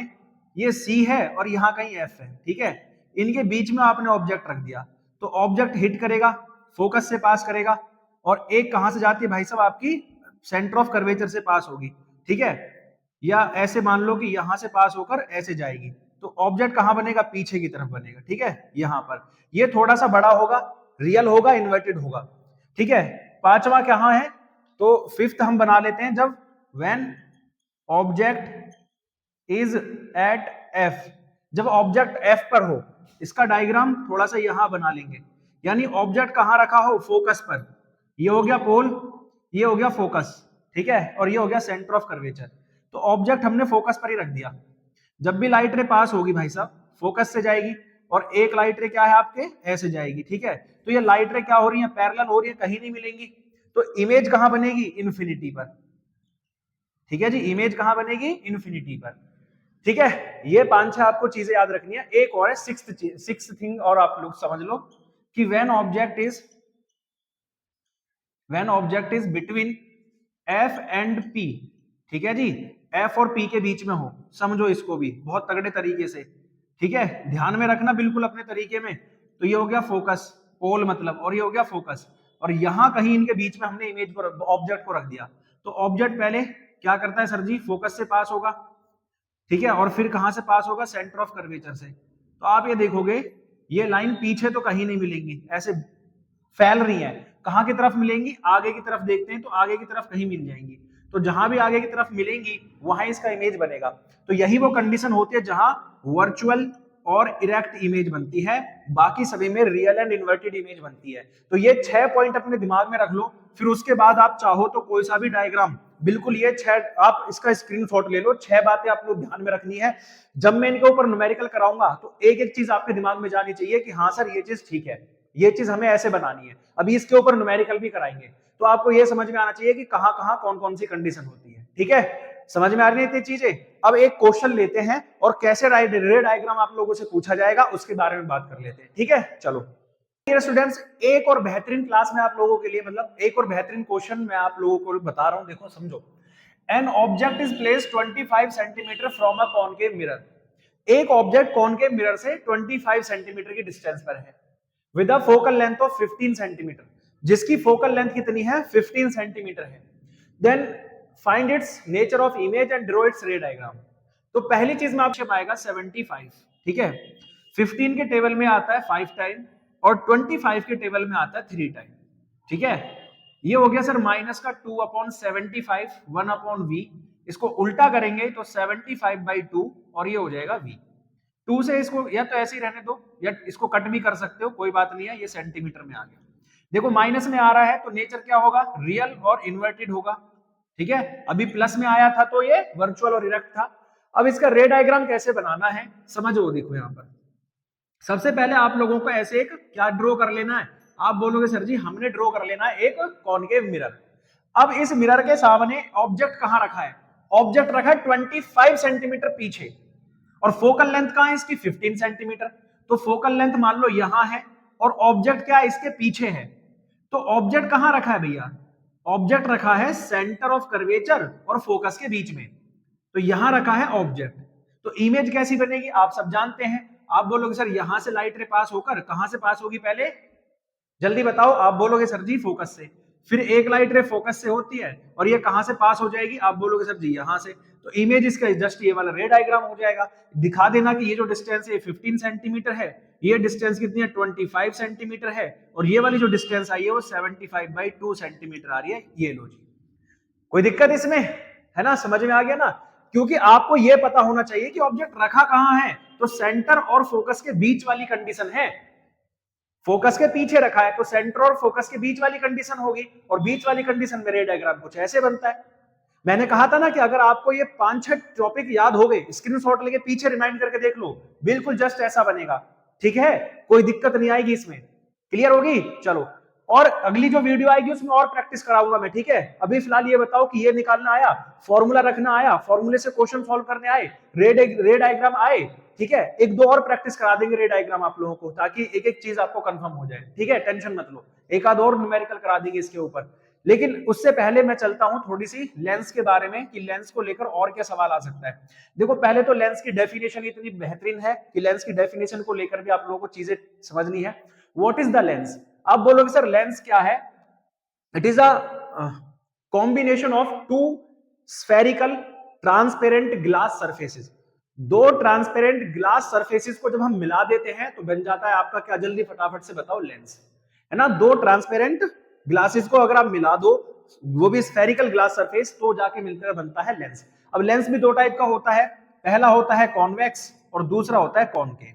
ये सी है और यहाँ कहीं एफ है, ठीक है। इनके बीच में आपने ऑब्जेक्ट रख दिया, तो ऑब्जेक्ट हिट करेगा, फोकस से पास करेगा, और एक कहां से जाती है भाई साहब, आपकी सेंटर ऑफ कर्वेचर से पास होगी, ठीक है। या ऐसे मान लो कि यहां से पास होकर ऐसे जाएगी, तो ऑब्जेक्ट कहां बनेगा, पीछे की तरफ बनेगा, ठीक है, यहां पर। ये थोड़ा सा बड़ा होगा, रियल होगा, इन्वर्टेड होगा, ठीक है। पांचवा कहां है, तो फिफ्थ हम बना लेते हैं, जब when object is at F, जब ऑब्जेक्ट एफ पर हो। इसका डायग्राम थोड़ा सा यहां बना लेंगे, यानी ऑब्जेक्ट कहां रखा हो, फोकस पर। ये हो गया पोल, ये हो गया फोकस, ठीक है, और ये हो गया सेंटर ऑफ कर्वेचर। तो ऑब्जेक्ट हमने फोकस पर ही रख दिया। जब भी लाइट रे पास होगी भाई साहब, फोकस से जाएगी, और एक लाइट रे क्या है आपके, ऐसे जाएगी, ठीक है। तो ये लाइट रे क्या हो रही है, पैरेलल हो रही है, कहीं नहीं मिलेंगी। तो इमेज कहां बनेगी, इन्फिनिटी पर, ठीक है जी। इमेज कहां बनेगी, इन्फिनिटी पर, ठीक है। ये 5-6 आपको चीजें याद रखनी है। एक और है सिक्स्थ थिंग, और आप लोग समझ लो कि when object is between F and P, ठीक है जी, एफ और पी के बीच में हो, समझो इसको भी बहुत तगड़े तरीके से, ठीक है, ध्यान में रखना बिल्कुल अपने तरीके में। तो ये हो गया फोकस, पोल मतलब, और ये हो गया फोकस, और यहां कहीं इनके बीच में हमने इमेज को, ऑब्जेक्ट को रख दिया। तो ऑब्जेक्ट पहले क्या करता है सर जी, फोकस से पास होगा, ठीक है, और फिर कहां से पास होगा, सेंटर ऑफ कर्वेचर से। तो आप ये देखोगे, ये लाइन पीछे तो कहीं नहीं मिलेंगी, ऐसे फैल रही है, कहां की तरफ मिलेंगी, आगे की तरफ देखते हैं, तो आगे की तरफ कहीं मिल जाएंगी। तो जहां भी आगे की तरफ मिलेंगी वहां इसका इमेज बनेगा। तो यही वो कंडीशन होती है जहां वर्चुअल और इरेक्ट इमेज बनती है, बाकी सभी में रियल एंड इन्वर्टेड इमेज बनती है। तो ये 6 पॉइंट अपने दिमाग में रख लो, फिर उसके बाद आप चाहो तो कोई सा भी डायग्राम, बिल्कुल ये 6 आप इसका स्क्रीनशॉट ले लो, 6 बातें आप लोग ध्यान में रखनी है। जब मैं इनके ऊपर न्यूमेरिकल कराऊंगा तो एक एक चीज आपके दिमाग में जानी चाहिए कि हाँ सर ये चीज ठीक है, ये चीज हमें ऐसे बनानी है। अभी इसके ऊपर न्यूमेरिकल भी कराएंगे, तो आपको ये समझ में आना चाहिए कि कहां कहां कौन कौन सी कंडीशन होती है, ठीक है। समझ में आ रही है इतनी चीजें। अब एक क्वेश्चन लेते हैं और कैसे रे डायग्राम आप लोगों से पूछा जाएगा उसके बारे में बात कर लेते हैं, ठीक है। चलो स्टूडेंट्स, एक और बेहतरीन क्लास में आप लोगों के लिए, मतलब एक और बेहतरीन क्वेश्चन मैं आप लोगों को बता रहा हूं, देखो समझो। An object is placed 25 centimetre from a concave mirror, एक ऑब्जेक्ट कॉनकेव मिरर से 25 सेंटीमीटर की डिस्टेंस पर है, with a focal length of 15 centimetre, जिसकी फोकल लेंथ कितनी है, 15 सेंटीमीटर है। Then find its nature of image and draw its ray diagram. तो पहली चीज में आपसे आएगा 75, ठीक है, 15 के टेबल में आता है 5 टाइम, और 25 के टेबल में आता है 3 टाइम, ठीक है। ये हो गया सर माइनस का 2/75, 1/v। इसको उल्टा करेंगे तो 75/2, और ये हो जाएगा v। 2 से इसको या तो ऐसे ही रहने दो, या इसको कट भी कर सकते हो, कोई बात नहीं है, ये सेंटीमीटर में आ गया। देखो माइनस में आ रहा है तो नेचर क्या होगा, रियल और इन्वर्टेड होगा, ठीक है। अभी प्लस में आया था तो ये वर्चुअल और इरेक्ट था। अब इसका रे डायग्राम कैसे बनाना है समझो, देखो यहां पर सबसे पहले आप लोगों को ऐसे एक क्या ड्रॉ कर लेना है, आप बोलोगे सर जी हमने ड्रॉ कर लेना है एक कॉनकेव मिरर। अब इस मिरर के सामने ऑब्जेक्ट कहां रखा है, ऑब्जेक्ट रखा है 25 सेंटीमीटर पीछे, और फोकल लेंथ कहां है इसकी, 15 सेंटीमीटर। तो फोकल लेंथ मान लो यहां है, और ऑब्जेक्ट क्या है, इसके पीछे है। तो ऑब्जेक्ट कहां रखा है भैया, ऑब्जेक्ट रखा है सेंटर ऑफ कर्वेचर और फोकस के बीच में, तो यहां रखा है ऑब्जेक्ट। तो इमेज कैसी बनेगी आप सब जानते हैं। आप बोलोगे सर यहां से लाइट रे पास होकर कहां से पास होगी, पहले जल्दी बताओ। आप बोलोगे सर जी फोकस से, फिर एक लाइट रे फोकस से होती है, और ये कहां से पास हो जाएगी, आप बोलोगे सर जी यहां से। तो इमेज इसका जस्ट ये वाला रे डायग्राम हो जाएगा। दिखा देना कि ये जो डिस्टेंस है 15 सेंटीमीटर है, ये डिस्टेंस कितनी है, 25 सेंटीमीटर है, और ये वाली जो डिस्टेंस आई है वो 75/2 सेंटीमीटर आ रही है। ये लो जी, कोई दिक्कत इसमें है ना, समझ में आ गया ना। क्योंकि आपको यह पता होना चाहिए कि ऑब्जेक्ट रखा कहां है, तो सेंटर और फोकस के बीच वाली कंडीशन है। फोकस के पीछे रखा है तो सेंटर और फोकस के बीच वाली कंडीशन होगी, और बीच वाली कंडीशन में रे डायग्राम कुछ ऐसे बनता है। मैंने कहा था ना कि अगर आपको ये 5-6 टॉपिक याद हो गए, स्क्रीनशॉट लेके पीछे रिमाइंड करके देख लो, बिल्कुल जस्ट ऐसा बनेगा, ठीक है, कोई दिक्कत नहीं आएगी इसमें। क्लियर होगी, चलो। और अगली जो वीडियो आएगी उसमें और प्रैक्टिस कराऊंगा मैं, ठीक है। अभी फिलहाल ये बताओ कि ये निकालना आया, फॉर्मूला रखना आया, फॉर्मूले से क्वेश्चन सॉल्व करने आए, रे डायग्राम आए, ठीक है। एक दो और प्रैक्टिस करा देंगे रे डायग्राम आप लोगों को, ताकि एक एक चीज आपको कंफर्म हो जाए, ठीक है, टेंशन मत लो। एक आध और न्यूमेरिकल करा देंगे इसके ऊपर, लेकिन उससे पहले मैं चलता हूं थोड़ी सी लेंस के बारे में कि लेंस को लेकर और क्या सवाल आ सकता है। देखो पहले तो लेंस की डेफिनेशन इतनी बेहतरीन है कि लेंस की डेफिनेशन को लेकर भी आप लोगों को चीजें समझनी है। What is the lens? आप बोलोगे सर लेंस क्या है? It is a combination of two spherical transparent glass surfaces. दो ट्रांसपेरेंट ग्लास सरफेसेस को जब हम मिला देते हैं तो बन जाता है आपका क्या? जल्दी फटाफट से बताओ, लेंस, है ना। दो ट्रांसपेरेंट ग्लासेस को अगर आप मिला दो, वो भी स्फेरिकल ग्लास सरफेस, तो जाके मिलकर बनता है लेंस। अब लेंस भी दो टाइप का होता है, पहला होता है कॉन्वेक्स और दूसरा होता है कॉनकेव।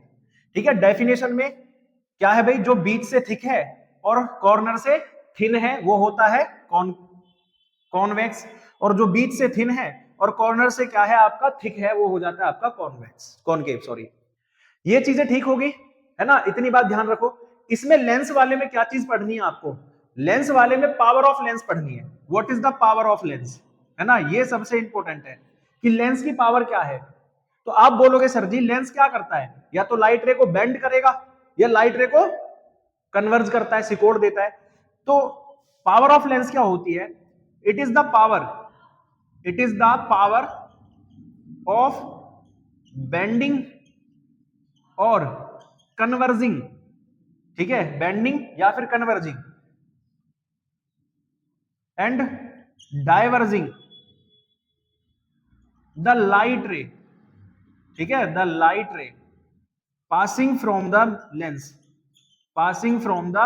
ठीक है, डेफिनेशन में क्या है भाई? जो बीच से थिक है और कॉर्नर से थिन है वो होता है कॉन्वेक्स, और जो बीच से थिन है और कॉर्नर से क्या है आपका? थिक है, वो हो जाता है आपका कॉनकेव, सॉरी। ये चीजें ठीक होगी, है ना, इतनी बात ध्यान रखो। इसमें लेंस वाले में क्या चीज पढ़नी है आपको? लेंस वाले में पावर ऑफ लेंस पढ़नी है। What is the power of lens, है ना, ये सबसे इंपॉर्टेंट है कि लेंस की पावर क्या है। तो आप बोलोगे सर जी लेंस क्या करता है? या तो लाइट रे को बेंड करेगा या लाइट रे को कन्वर्ज करता है, सिकोड़ देता है। तो पावर ऑफ लेंस क्या होती है? It is the power, it is the power of bending और कन्वर्जिंग। ठीक है, बेंडिंग या फिर converging and diverging the light रे। ठीक है, द लाइट रे passing from the lens, passing from the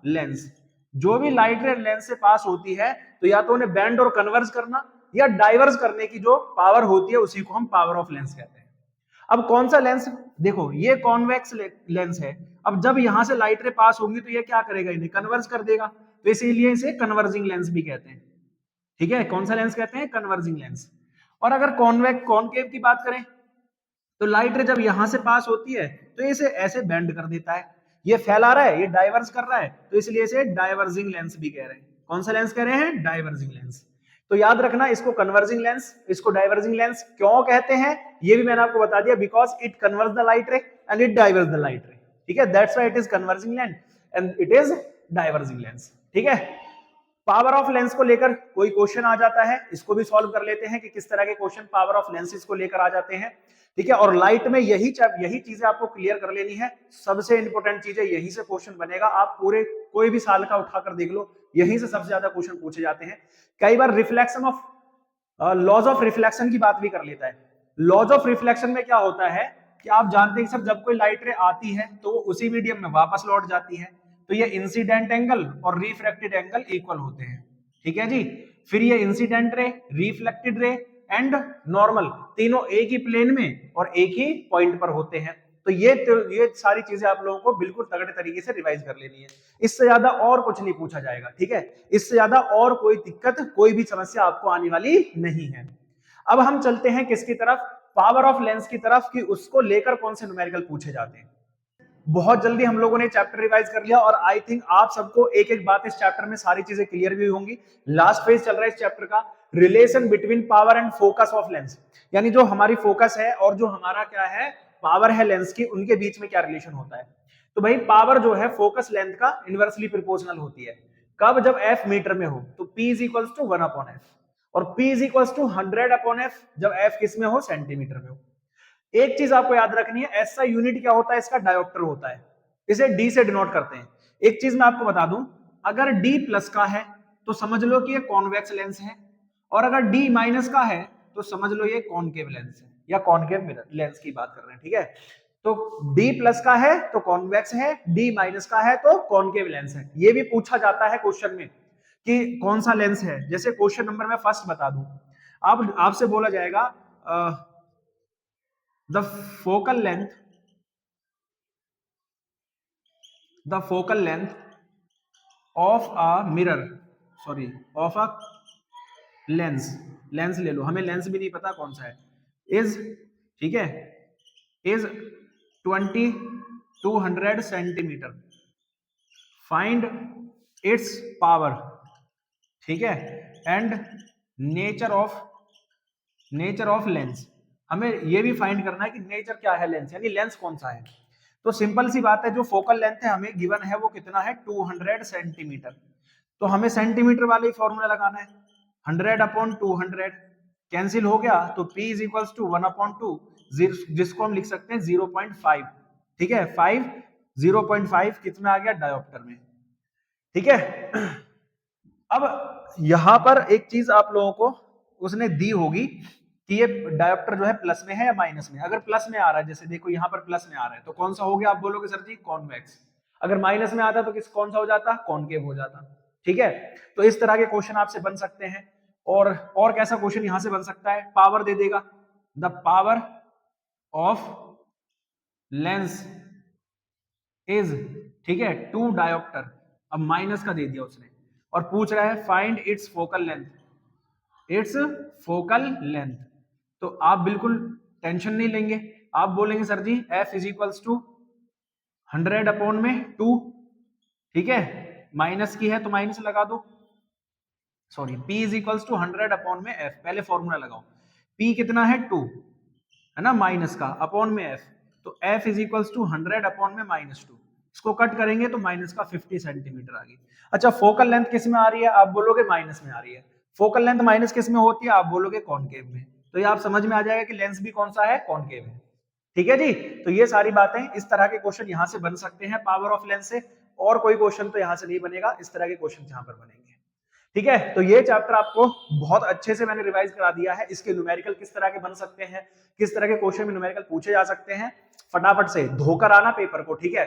lens. जो भी लाइट रे लेंस से पास होती है तो या तो उन्हें बेंड और कन्वर्ज करना या डाइवर्ज करने की जो पावर होती है उसी को हम पावर ऑफ लेंस कहते हैं। अब कौन सा लेंस? देखो ये कॉन्वेक्स लेंस है। अब जब यहां से लाइट रे पास होंगी तो ये क्या करेगा? इन्हें कन्वर्ज कर देगा, तो इसीलिए इसे कन्वर्जिंग लेंस भी कहते हैं। ठीक है, कौन सा लेंस कहते हैं? Converging lens. और अगर कॉनकेव की बात करें तो लाइट रे जब यहां से पास होती है तो इसे ऐसे बेंड कर देता है, ये फैला रहा है, ये डाइवर्स कर रहा है, तो इसलिए इसे डाइवर्जिंग लेंस भी कह रहे हैं। कौन सा लेंस कह रहे हैं? Diverging lens. तो याद रखना इसको कन्वर्जिंग लेंस, इसको डाइवर्जिंग लेंस क्यों कहते हैं ये भी मैंने आपको बता दिया, because it converse the light रे and it diverse the light रे। ठीक है, that's why it is converging lens and it is diverging lens. ठीक है, पावर ऑफ लेंस को लेकर कोई क्वेश्चन आ जाता है, इसको भी सॉल्व कर लेते हैं कि किस तरह के क्वेश्चन पावर ऑफ लेंसेज को लेकर आ जाते हैं। ठीक है, और लाइट में यही चीजें आपको क्लियर कर लेनी है। सबसे इंपॉर्टेंट चीज है, यहीं से क्वेश्चन बनेगा। आप पूरे कोई भी साल का उठाकर देख लो, यहीं से सबसे ज्यादा क्वेश्चन पूछे जाते हैं। कई बार reflection of laws of reflection की बात भी कर लेता है। लॉज ऑफ रिफ्लेक्शन में क्या होता है कि आप जानते हैं सर जब कोई लाइट रे आती है तो उसी मीडियम में वापस लौट जाती है, तो ये इंसिडेंट एंगल और रिफ्रैक्टेड एंगल इक्वल होते हैं। ठीक है जी, फिर ये incident ray, reflected ray and normal तीनों एक ही प्लेन में और एक ही पॉइंट पर होते हैं। तो ये सारी चीजें आप लोगों को बिल्कुल तगड़े तरीके से रिवाइज कर लेनी है। इससे ज्यादा और कुछ नहीं पूछा जाएगा। ठीक है, इससे ज्यादा और कोई दिक्कत, कोई भी समस्या आपको आने वाली नहीं है। अब हम चलते हैं किसकी तरफ? पावर ऑफ लेंस की तरफ, कि उसको लेकर कौन से न्यूमेरिकल पूछे जाते हैं। बहुत जल्दी हम लोगों ने चैप्टर रिवाइज कर लिया और आई थिंक आप सबको एक एक बात इस चैप्टर में सारी चीजें क्लियर भी होंगी। लास्ट फेज चल रहा है इस चैप्टर का, relation between power and focus of lens, यानी जो हमारी फोकस है और जो हमारा क्या है पावर है लेंस की, उनके बीच में क्या रिलेशन होता है। तो भाई पावर जो है फोकस लेंथ का इनवर्सली प्रोपोर्शनल होती है। कब? जब एफ मीटर में हो तो P is equals to 1/f, और P is equals to 100/f जब F किस में हो? सेंटीमीटर में हो। एक चीज आपको याद रखनी है, ऐसा यूनिट क्या होता है इसका? डायोप्टर होता है, इसे डी से डिनोट करते हैं। एक चीज मैं आपको बता दूं, अगर डी प्लस का है तो समझ लो कि ये कॉन्वेक्स लेंस है, और अगर डी माइनस का है तो समझ लो ये कॉनकेव लेंस है, या कॉनकेव मिरर लेंस की बात कर रहे हैं। ठीक है, तो डी प्लस का है तो कॉन्वेक्स है, डी माइनस का है तो कॉनकेव लेंस है। ये भी पूछा जाता है क्वेश्चन में कि कौन सा लेंस है। जैसे क्वेश्चन नंबर मैं फर्स्ट बता दूं, आपसे बोला जाएगा the focal length of a mirror, sorry, of a lens ले लो, हमें लेंस भी नहीं पता कौन सा है, is, ठीक है, is 2200 centimetre, find its power. ठीक है, एंड नेचर ऑफ लेंस, हमें ये भी फाइंड करना है कि नेचर क्या है लेंस, यानी लेंस कौन सा है। तो सिंपल सी बात है, जो फोकल लेंथ है हमें गिवन है वो कितना है? 200 सेंटीमीटर। तो हमें सेंटीमीटर वाला ही फॉर्मूला लगाना है। 100/200 कैंसिल हो गया, तो P इज इक्वल्स टू 1/2, जिसको हम लिख सकते हैं 0.5। ठीक है, 5 0.5 कितना आ गया डायोप्टर में। ठीक है, अब यहां पर एक चीज आप लोगों को उसने दी होगी कि ये डायोप्टर जो है प्लस में है या माइनस में। अगर प्लस में आ रहा है, जैसे देखो यहां पर प्लस में आ रहा है, तो कौन सा हो गया, आप बोलोगे सर जी कॉन्वेक्स। अगर माइनस में आता तो कौन सा हो जाता, कॉनकेव हो जाता। ठीक है, तो इस तरह के क्वेश्चन आपसे बन सकते हैं। और कैसा क्वेश्चन यहां से बन सकता है, पावर दे देगा, the power of lens is, ठीक है, 2 डायोप्टर। अब माइनस का दे दिया उसने और पूछ रहा है find its focal length, its focal length. तो आप बिल्कुल टेंशन नहीं लेंगे, आप बोलेंगे sir ji F is equals to 100/2। ठीक है, माइनस की है तो माइनस लगा दो, sorry P is equals to 100/F, पहले फॉर्मूला लगाओ। P कितना है 2 है ना, माइनस का अपॉन में F, तो F इज इक्वल्स टू 100/-2। इसको कट करेंगे तो माइनस का 50 सेंटीमीटर आ गई। अच्छा, फोकल लेंथ किस में आ रही है, आप बोलोगे माइनस में आ रही है। फोकल लेंथ माइनस किस में होती है, आप बोलोगे कॉनकेव में। तो ये आप समझ में आ जाएगा कि लेंस भी कौन सा है, कॉनकेव है। ठीक है जी, तो ये सारी बातें, इस तरह के क्वेश्चन यहां से बन सकते हैं पावर ऑफ लेंस से, और कोई क्वेश्चन तो यहां से नहीं बनेगा, इस तरह के क्वेश्चन यहां पर बनेंगे। ठीक है, तो ये चैप्टर आपको बहुत अच्छे से मैंने रिवाइज करा दिया है। इसके न्यूमेरिकल किस तरह के बन सकते हैं, किस तरह के क्वेश्चन में न्यूमेरिकल पूछे जा सकते हैं, फटाफट से धोकर आना पेपर को। ठीक है,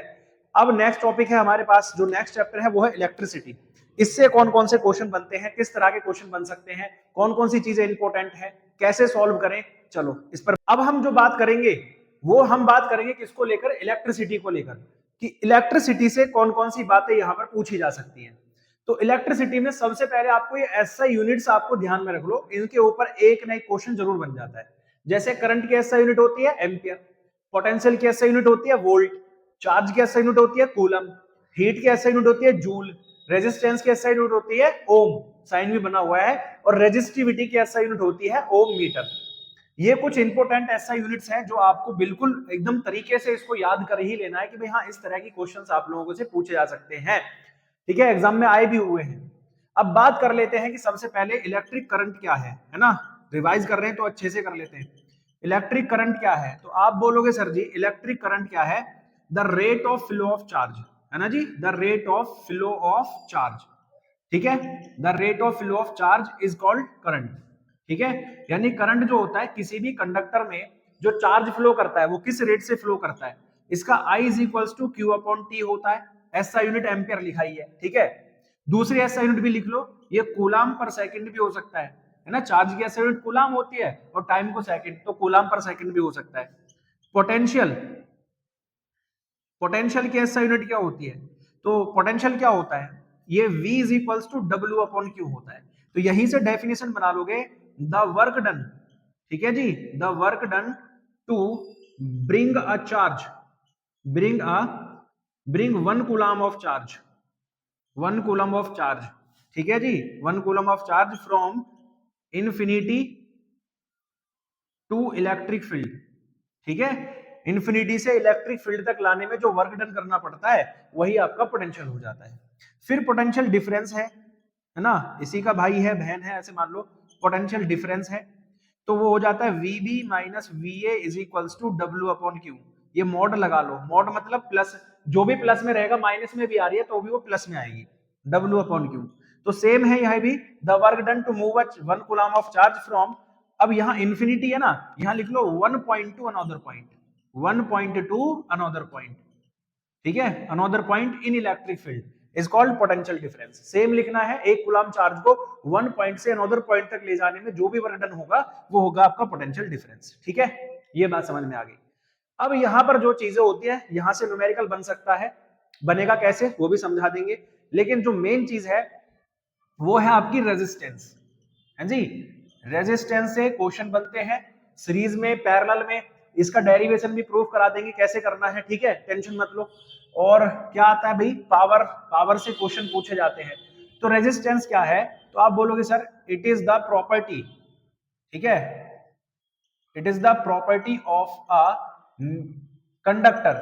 अब नेक्स्ट टॉपिक है हमारे पास, जो नेक्स्ट चैप्टर है वो है इलेक्ट्रिसिटी। इससे कौन कौन से क्वेश्चन बनते हैं, किस तरह के क्वेश्चन बन सकते हैं, कौन कौन सी चीजें इंपॉर्टेंट है, कैसे सॉल्व करें, चलो इस पर अब हम जो बात करेंगे वो हम बात करेंगे किसको लेकर, इलेक्ट्रिसिटी को लेकर, कि इलेक्ट्रिसिटी से कौन कौन सी बातें यहां पर पूछी जा सकती हैं। तो इलेक्ट्रिसिटी में सबसे पहले आपको ये एसआई यूनिट्स आपको ध्यान में रख लो, इनके ऊपर एक ना एक क्वेश्चन जरूर बन जाता है। जैसे करंट की एसआई यूनिट होती है एम्पियर, पोटेंशियल की एसआई यूनिट होती है वोल्ट, चार्ज की एसआई यूनिट होती है कूलम, हीट की एसआई यूनिट होती है जूल, रेजिस्टेंस की एसआई यूनिट होती है ओम, साइन भी बना हुआ है, और रेजिस्टिविटी की एसआई यूनिट होती है ओम मीटर। ये कुछ इंपोर्टेंट एसआई यूनिट्स हैं जो आपको बिल्कुल एकदम तरीके से इसको याद कर ही लेना है कि भाई हाँ, इस तरह की क्वेश्चंस आप लोगों से पूछे जा सकते हैं। ठीक है, एग्जाम में आए भी हुए हैं। अब बात कर लेते हैं कि सबसे पहले इलेक्ट्रिक करंट क्या है ना, रिवाइज कर रहे हैं तो अच्छे से कर लेते हैं। इलेक्ट्रिक करंट क्या है, तो आप बोलोगे सर जी इलेक्ट्रिक करंट क्या है, the rate of flow of charge, है ना जी, the rate of flow of charge. ठीक है, the rate of flow of charge is called current. ठीक है, यानी करंट जो होता है किसी भी कंडक्टर में जो चार्ज फ्लो करता है वो किस रेट से फ्लो करता है, इसका I is equals to Q/T होता है। एसआई यूनिट एम्पियर लिखाई है। ठीक है, दूसरी एसआई यूनिट भी लिख लो, ये कूलाम पर सेकंड भी हो सकता है ना, चार्ज की एसआई यूनिट कूलाम होती है और टाइम को सेकंड, तो कूलाम पर सेकंड भी हो सकता है। पोटेंशियल, पोटेंशियल की एसआई यूनिट क्या होती है, तो पोटेंशियल क्या होता है, ये V is equals to W/Q होता है। तो यहीं से डेफिनेशन बना लोगे, द वर्क डन, ठीक है जी, the work done to bring a charge, bring 1 coulomb of charge, 1 coulomb of charge, ठीक है जी, 1 coulomb of charge from infinity to electric field. ठीक है, इन्फिनिटी से इलेक्ट्रिक फील्ड तक लाने में जो वर्क डन करना पड़ता है वही आपका पोटेंशियल हो जाता है। फिर पोटेंशियल डिफरेंस है ना, इसी का भाई है बहन है ऐसे मान लो, पोटेंशियल डिफरेंस है, तो वो हो जाता है VB minus VA is equals to W/Q। ये मॉड लगा लो, मॉड मतलब प्लस, जो भी प्लस में रहेगा माइनस में भी आ रही है तो भी वो प्लस में आएगी, W/Q। तो सेम है यह भी, the work done to move 1 coulomb of charge from, अब यहां इंफिनिटी है ना, यहां लिख लो 1 point to another point, 1 point to another point. ठीक है, another point in electric field is called potential difference. Same लिखना है, 1 कूलम चार्ज को 1 पॉइंट से अनदर पॉइंट तक ले जाने में जो भी वर्क डन होगा वो होगा आपका पोटेंशियल डिफरेंस। ठीक है, ये बात समझ में आ गई। अब यहां पर जो चीजें होती है यहां से न्यूमेरिकल बन सकता है, बनेगा कैसे वो भी समझा देंगे, लेकिन जो मेन चीज है वो है आपकी रेजिस्टेंस, है जी, रेजिस्टेंस से क्वेश्चन बनते हैं सीरीज में, पैरेलल में, इसका डेरिवेशन भी प्रूफ करा देंगे कैसे करना है। ठीक है, टेंशन मत लो। और क्या आता है भाई, पावर, पावर से क्वेश्चन पूछे जाते हैं। तो रेजिस्टेंस क्या है, तो आप बोलोगे sir it is the property, ठीक है, it is the property of a conductor,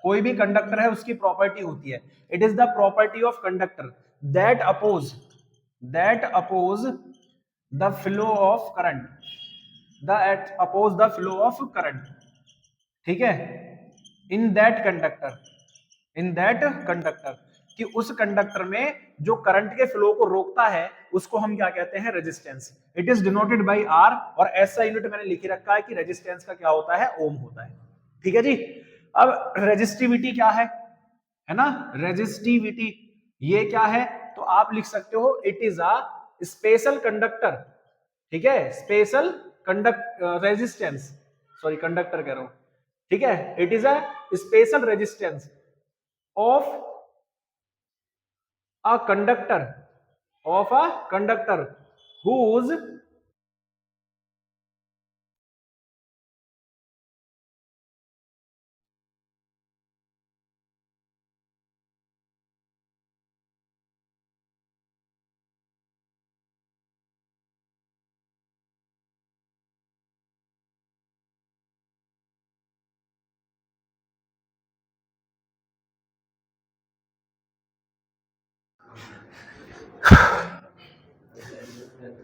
कोई भी कंडक्टर है उसकी प्रॉपर्टी होती है, it is the property of conductor that oppose the flow of current, that oppose the flow of current, ठीक है, इन दैट कंडक्टर, कि उस कंडक्टर में जो करंट के फ्लो को रोकता है उसको हम क्या कहते हैं, resistance. It is denoted by R, और ऐसा यूनिट मैंने लिख रखा है कि रेजिस्टेंस का क्या होता है, ओम होता है। ठीक है जी। अब रेजिस्टिविटी क्या है ना, रेजिस्टिविटी ये क्या है, तो आप लिख सकते हो it is a special conductor, ठीक है, special conduct resistance, sorry conductor कह रहा हूं, ठीक है, it is a special resistance of a conductor, of a conductor whose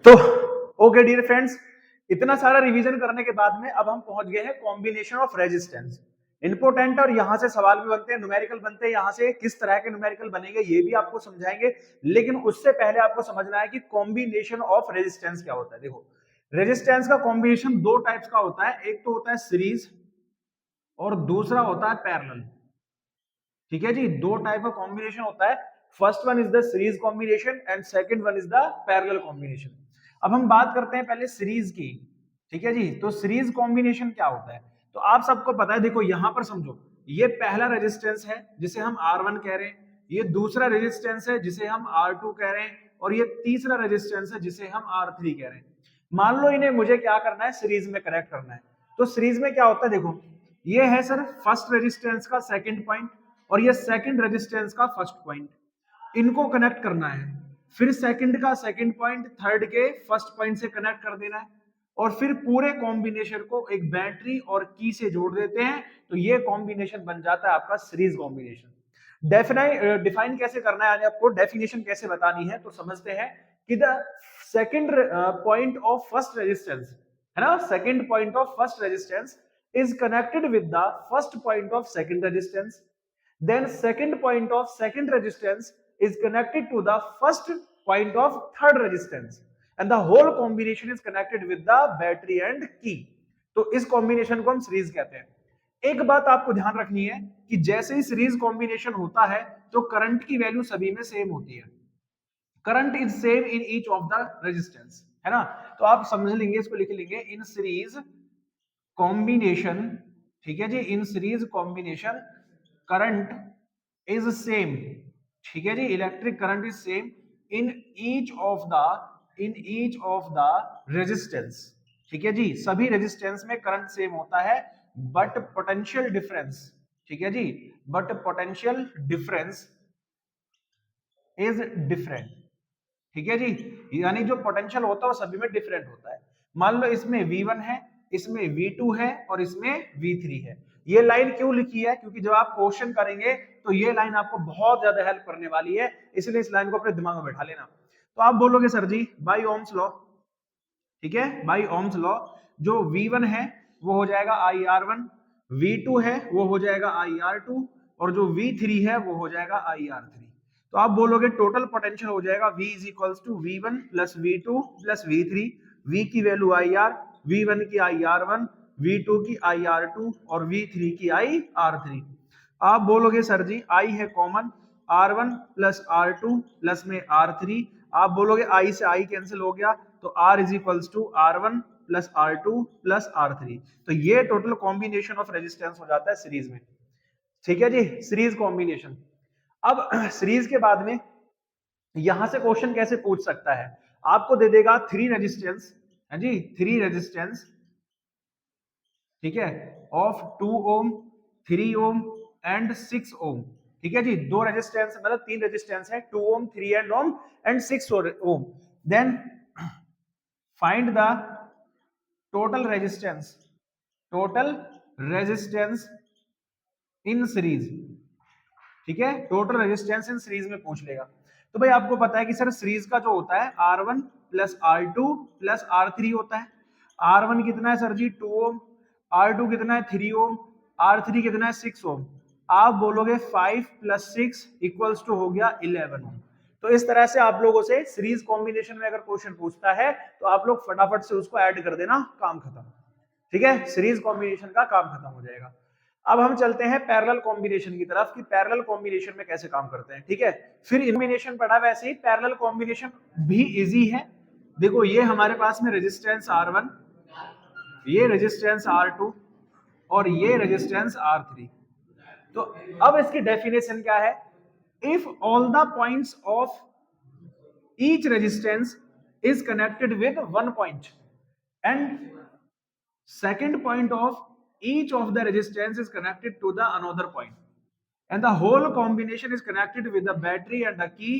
तो ओके डियर फ्रेंड्स, इतना सारा रिवीजन करने के बाद में अब हम पहुंच गए हैं कॉम्बिनेशन ऑफ रेजिस्टेंस। इंपोर्टेंट, और यहां से सवाल भी बनते हैं, न्यूमेरिकल बनते हैं, यहां से किस तरह के न्यूमेरिकल बनेंगे ये भी आपको समझाएंगे, लेकिन उससे पहले आपको समझना है कि कॉम्बिनेशन ऑफ रेजिस्टेंस क्या होता है। देखो, रेजिस्टेंस का कॉम्बिनेशन दो टाइप्स का होता है, एक तो होता है सीरीज और दूसरा होता है पैरेलल। ठीक है जी, दो टाइप का कॉम्बिनेशन होता है, first one is the series combination and second one is the parallel combination. अब हम बात करते हैं पहले सीरीज की। ठीक है जी, तो सीरीज कॉम्बिनेशन क्या होता है, तो आप सबको पता है, देखो यहां पर समझो, ये पहला रेजिस्टेंस है जिसे हम R1 कह रहे हैं, ये दूसरा रेजिस्टेंस है जिसे हम R2 कह रहे हैं, और ये तीसरा रेजिस्टेंस है जिसे हम R3 कह रहे हैं। मान लो इन्हें मुझे क्या करना है, सीरीज में कनेक्ट करना है। तो सीरीज में क्या होता है, देखो ये है सर फर्स्ट रेजिस्टेंस का सेकंड पॉइंट, और ये सेकंड रेजिस्टेंस का फर्स्ट पॉइंट, इनको कनेक्ट करना है। फिर सेकंड का सेकंड पॉइंट थर्ड के फर्स्ट पॉइंट से कनेक्ट कर देना है, और फिर पूरे कॉम्बिनेशन को एक बैटरी और की से जोड़ देते हैं, तो ये कॉम्बिनेशन बन जाता है आपका सीरीज कॉम्बिनेशन। डिफाइन कैसे करना है, यानी आपको डेफिनेशन कैसे बतानी है, तो समझते हैं कि the second point of first resistance, है ना, second point of first resistance is connected with the first point of second resistance, then second point of second resistance is connected to the first point of third resistance, and the whole combination is connected with the battery and key। तो इस combination को हम series कहते हैं। एक बात आपको ध्यान रखनी है कि जैसे ही सीरीज कॉम्बिनेशन होता है तो करंट की वैल्यू सभी में सेम होती है, current is same in each of the resistance, है ना। तो आप समझ लेंगे, इसको लिख लेंगे, इन सीरीज कॉम्बिनेशन, ठीक है जी, in series combination current is same, ठीक है जी, electric current is same in each of the, in each of the resistance. ठीक है जी, सभी रेजिस्टेंस में करंट सेम होता है, बट पोटेंशियल डिफरेंस, ठीक है जी, but potential difference is different. ठीक है जी, यानी जो पोटेंशियल होता है वो सभी में डिफरेंट होता है। मान लो इसमें V1 है, इसमें V2 है, और इसमें V3 है। ये लाइन क्यों लिखी है, क्योंकि जब आप क्वेश्चन करेंगे तो ये लाइन आपको बहुत ज्यादा हेल्प करने वाली है, इसलिए इस लाइन को अपने दिमाग में बैठा लेना। तो आप बोलोगे सर जी बाय ओम्स लॉ, ठीक है, बाय ओम्स लॉ जो V1 है वो हो जाएगा IR1, V2 है वो हो जाएगा IR2, और जो V3 है वो हो जाएगा IR3। तो आप बोलोगे टोटल पोटेंशियल हो जाएगा V is equals to V1 plus V2 plus V3, V की वैल्यू IR, V1 की IR1, V2 की IR2 और V3 की IR3। आप बोलोगे सर जी I है common, R1 plus R2 plus में R3, आप बोलोगे I से I कैंसिल हो गया, तो R is equals to R1 plus R2 plus R3। तो ये टोटल कॉम्बिनेशन ऑफ रेजिस्टेंस हो जाता है सीरीज में। ठीक है जी, सीरीज कॉम्बिनेशन। अब सीरीज के बाद में यहां से क्वेश्चन कैसे पूछ सकता है, आपको दे देगा थ्री रेजिस्टेंस, है जी, थ्री रेजिस्टेंस, ठीक है, ऑफ 2 ओम, 3 ओम एंड 6 ओम। ठीक है जी, दो रेजिस्टेंस मतलब तीन रेजिस्टेंस है, 2 ohm, 3 and ohm and 6 ohm. Then find the total resistance, total resistance in series. ठीक है, टोटल रेजिस्टेंस इन सीरीज में पूछ लेगा। तो भाई आपको पता है कि सर सीरीज का जो होता है R1 plus R2 plus R3 होता है। R1 कितना है सर जी 2 ओम, R2 कितना है 3 ओम, R3 कितना है 6 ओम। आप बोलोगे 5 प्लस 6 इक्वल्स टू हो गया 11 ओम। तो इस तरह से आप लोगों से सीरीज कॉम्बिनेशन में अगर क्वेश्चन पूछता है तो आप लोग फटाफट से उसको ऐड कर देना, काम खत्म। ठीक है, सीरीज कॉम्बिनेशन का काम खत्म हो जाएगा। अब हम चलते हैं पैरेलल कॉम्बिनेशन की तरफ कि पैरेलल कॉम्बिनेशन में कैसे काम करते हैं। ठीक है, फिर कॉम्बिनेशन पढ़ा, वैसे ही पैरेलल कॉम्बिनेशन भी इजी है। देखो ये हमारे पास में रेजिस्टेंस R1, ये रेजिस्टेंस R2 और ये रेजिस्टेंस R3। तो अब इसकी डेफिनेशन क्या है? If all the points of each resistance is connected with one point and second point of each of the resistance is connected to the another point and the whole combination is connected with the battery and the key,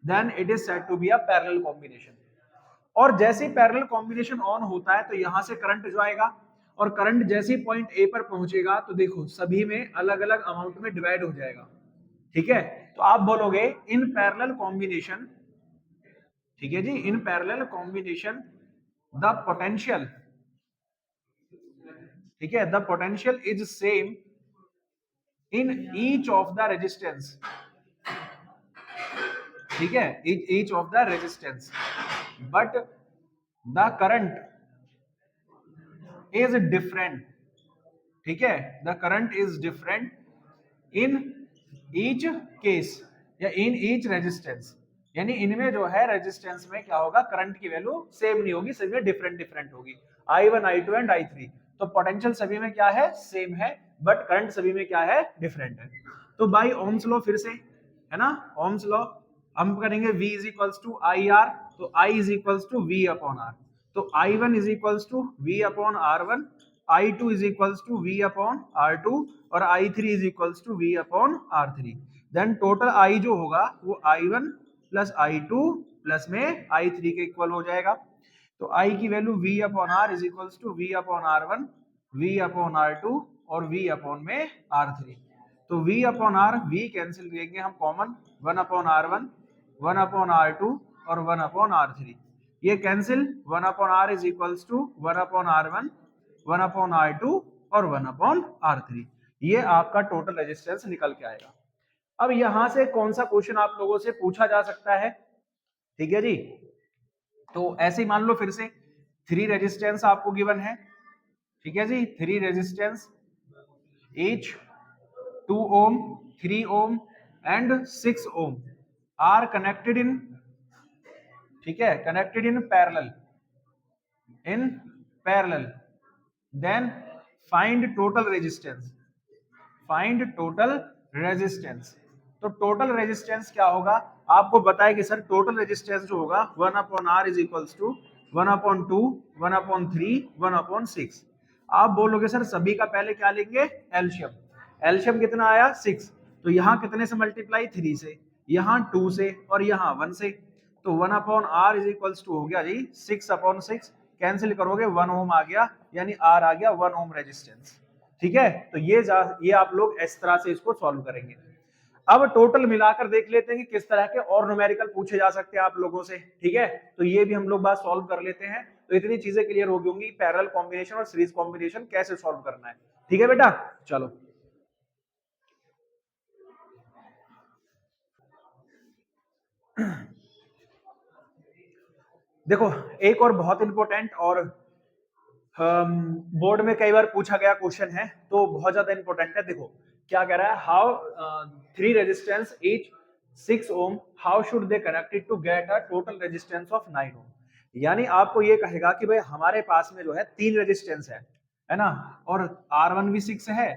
then it is said to be a parallel combination। और जैसे parallel combination on होता है तो यहां से current जो आएगा और करंट जैसे पॉइंट ए पर पहुंचेगा तो देखो सभी में अलग अलग अमाउंट में डिवाइड हो जाएगा। ठीक है, तो आप बोलोगे इन पैरेलल कॉम्बिनेशन, ठीक है जी, in parallel combination the potential, ठीक है, the potential is same in each of the resistance. ठीक है, each of the resistance, but the current is different. ठीक है, the current is different in each case या इन ईच रेजिस्टेंस, यानी इनमें जो है रेजिस्टेंस में क्या होगा, करंट की वैल्यू सेम नहीं होगी, सभी में डिफरेंट डिफरेंट होगी, I1 I2 एंड I3। तो पोटेंशियल सभी में क्या है, सेम है, बट करंट सभी में क्या है, डिफरेंट है। तो बाय ओम्स लॉ फिर से है ना, ओम्स लॉ हम करेंगे V is equals to IR, तो I is equals to V upon R। तो I1 is equals to V upon R1, I2 is equals to V upon R2 और I3 is equals to V upon R3। Then total I जो होगा वो I1 plus I2 plus में I3 के equal हो जाएगा। तो I की value V upon R is equals to V upon R1, V upon R2 और V अपॉन में R3। तो V upon R V cancel करेंगे हम common, 1 upon R1, 1 upon R2 और 1 अपॉन R3, ये cancel, 1 upon R is equals to 1 upon R1, 1 upon R2 और 1 upon R3। ये आपका टोटल रेजिस्टेंस निकल के आएगा। अब यहां से कौन सा क्वेश्चन आप लोगों से पूछा जा सकता है? ठीक है जी, तो ऐसे ही मान लो फिर से 3 रेजिस्टेंस आपको गिवन है। ठीक है जी, 3 resistance each 2 ohm, 3 ohm and 6 ohm are connected in, ठीक है, connected in parallel, in parallel, then find total resistance, find total resistance। तो टोटल रेजिस्टेंस क्या होगा, आपको बताया कि सर टोटल रेजिस्टेंस जो होगा 1 upon R is equals to 1 upon 2, 1 upon 3, 1 upon 6। आप बोलोगे सर सभी का पहले क्या लेंगे, एलशियम। एलशियम कितना आया 6, तो यहाँ कितने से मल्टीप्लाई, 3 से, यहाँ 2 से और यहाँ 1 से। तो 1 upon R is equals to हो गया जी 6 अपॉन 6, कैंसिल करोगे 1 ओम आ गया, यानी R आ गया 1 ओम रेजिस्टेंस। ठीक है, तो ये आप लोग इस तरह से इसको सॉल्व करेंगे। अब टोटल मिलाकर देख लेते हैं कि किस तरह के और न्यूमेरिकल पूछे जा सकते हैं आप लोगों से। ठीक है, तो ये भी हम लोग बात सॉल्व कर लेते हैं। तो इतनी चीजें क्लियर हो गई होंगी, पैरेलल कॉम्बिनेशन और सीरीज कॉम्बिनेशन कैसे सॉल्व करना है। ठीक है बेटा, चलो देखो एक और बहुत इंपॉर्टेंट और बोर्ड में कई बार पूछा गया क्वेश्चन है, तो बहुत ज्यादा इंपॉर्टेंट है। देखो क्या कह रहा है, how 3 resistance each 6 ohm, how should they connected to get a total resistance of 9 ohm. यानी आपको ये कहेगा कि भाई हमारे पास में जो है 3 रेजिस्टेंस है ना, और R1 भी 6 है,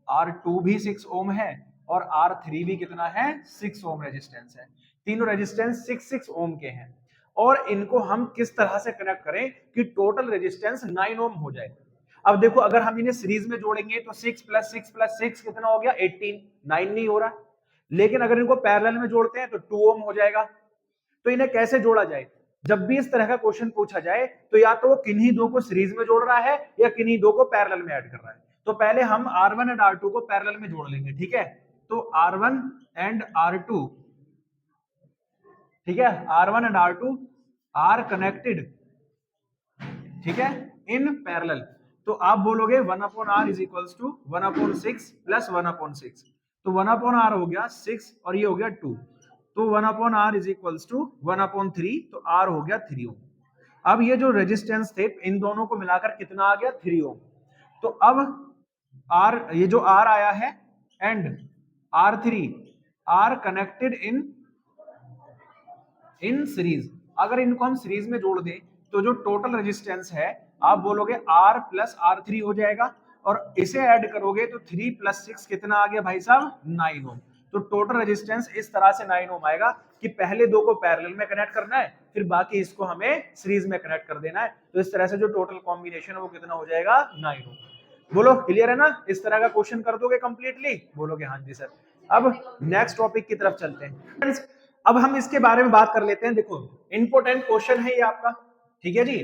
R2 भी 6 ओम है और R3 भी कितना है, 6 ओम रेजिस्टेंस है। तीनों रेजिस्टेंस 6 ओम के हैं और इनको हम किस तरह से कनेक्ट करें कि टोटल रेजिस्टेंस 9 ओम हो जाए। अब देखो अगर हम इन्हें सीरीज में जोड़ेंगे तो 6 प्लस 6 प्लस 6 कितना हो गया, 18, 9 नहीं हो रहा। लेकिन अगर इनको पैरेलल में जोड़ते हैं तो 2 ओम हो जाएगा। तो इन्हें कैसे जोड़ा जाए, जब भी इस तरह का क्वेश्चन पूछा जाए तो या तो वो किन्हीं दो को सीरीज में जोड़ रहा है या किन्हीं दो को पैरेलल में ऐड कर रहा है। तो पहले हम R1 एंड R2 को पैरेलल में जोड़ लेंगे। ठीक है, तो R1 एंड R2 ठीक है, R1 and R2 are connected, ठीक है, इन पैरेलल। तो आप बोलोगे 1/r is equals to 1/6 plus 1/6, तो 1/r हो गया 6 और ये हो गया 2, तो 1/r इज इक्वल्स टू 1/3, तो r हो गया 3 ओम। अब ये जो रेजिस्टेंस थे इन दोनों को मिलाकर कितना आ गया 3 ओम। तो अब r, ये जो r आया है and R3 are connected in series. अगर इनको हम सीरीज में जोड़ दें तो जो टोटल रेजिस्टेंस है आप बोलोगे R प्लस R3 हो जाएगा, और इसे ऐड करोगे तो 3 प्लस 6 कितना आ गया भाई साहब 9 ओम। तो टोटल रेजिस्टेंस इस तरह से 9 ओम आएगा कि पहले दो को पैरेलल में कनेक्ट करना है, फिर बाकी इसको हमें सीरीज में कनेक्ट कर देना है। तो इस तरह से जो टोटल कॉम्बिनेशन है वो कितना हो जाएगा 9 ओम। बोलो क्लियर है ना? इस तरह का क्वेश्चन कर दोगे कंप्लीटली? बोलोगे हाँ जी सर। अब नेक्स्ट टॉपिक की तरफ चलते हैं। अब हम इसके बारे में बात कर लेते हैं। देखो इंपोर्टेंट क्वेश्चन है ये आपका, ठीक है जी।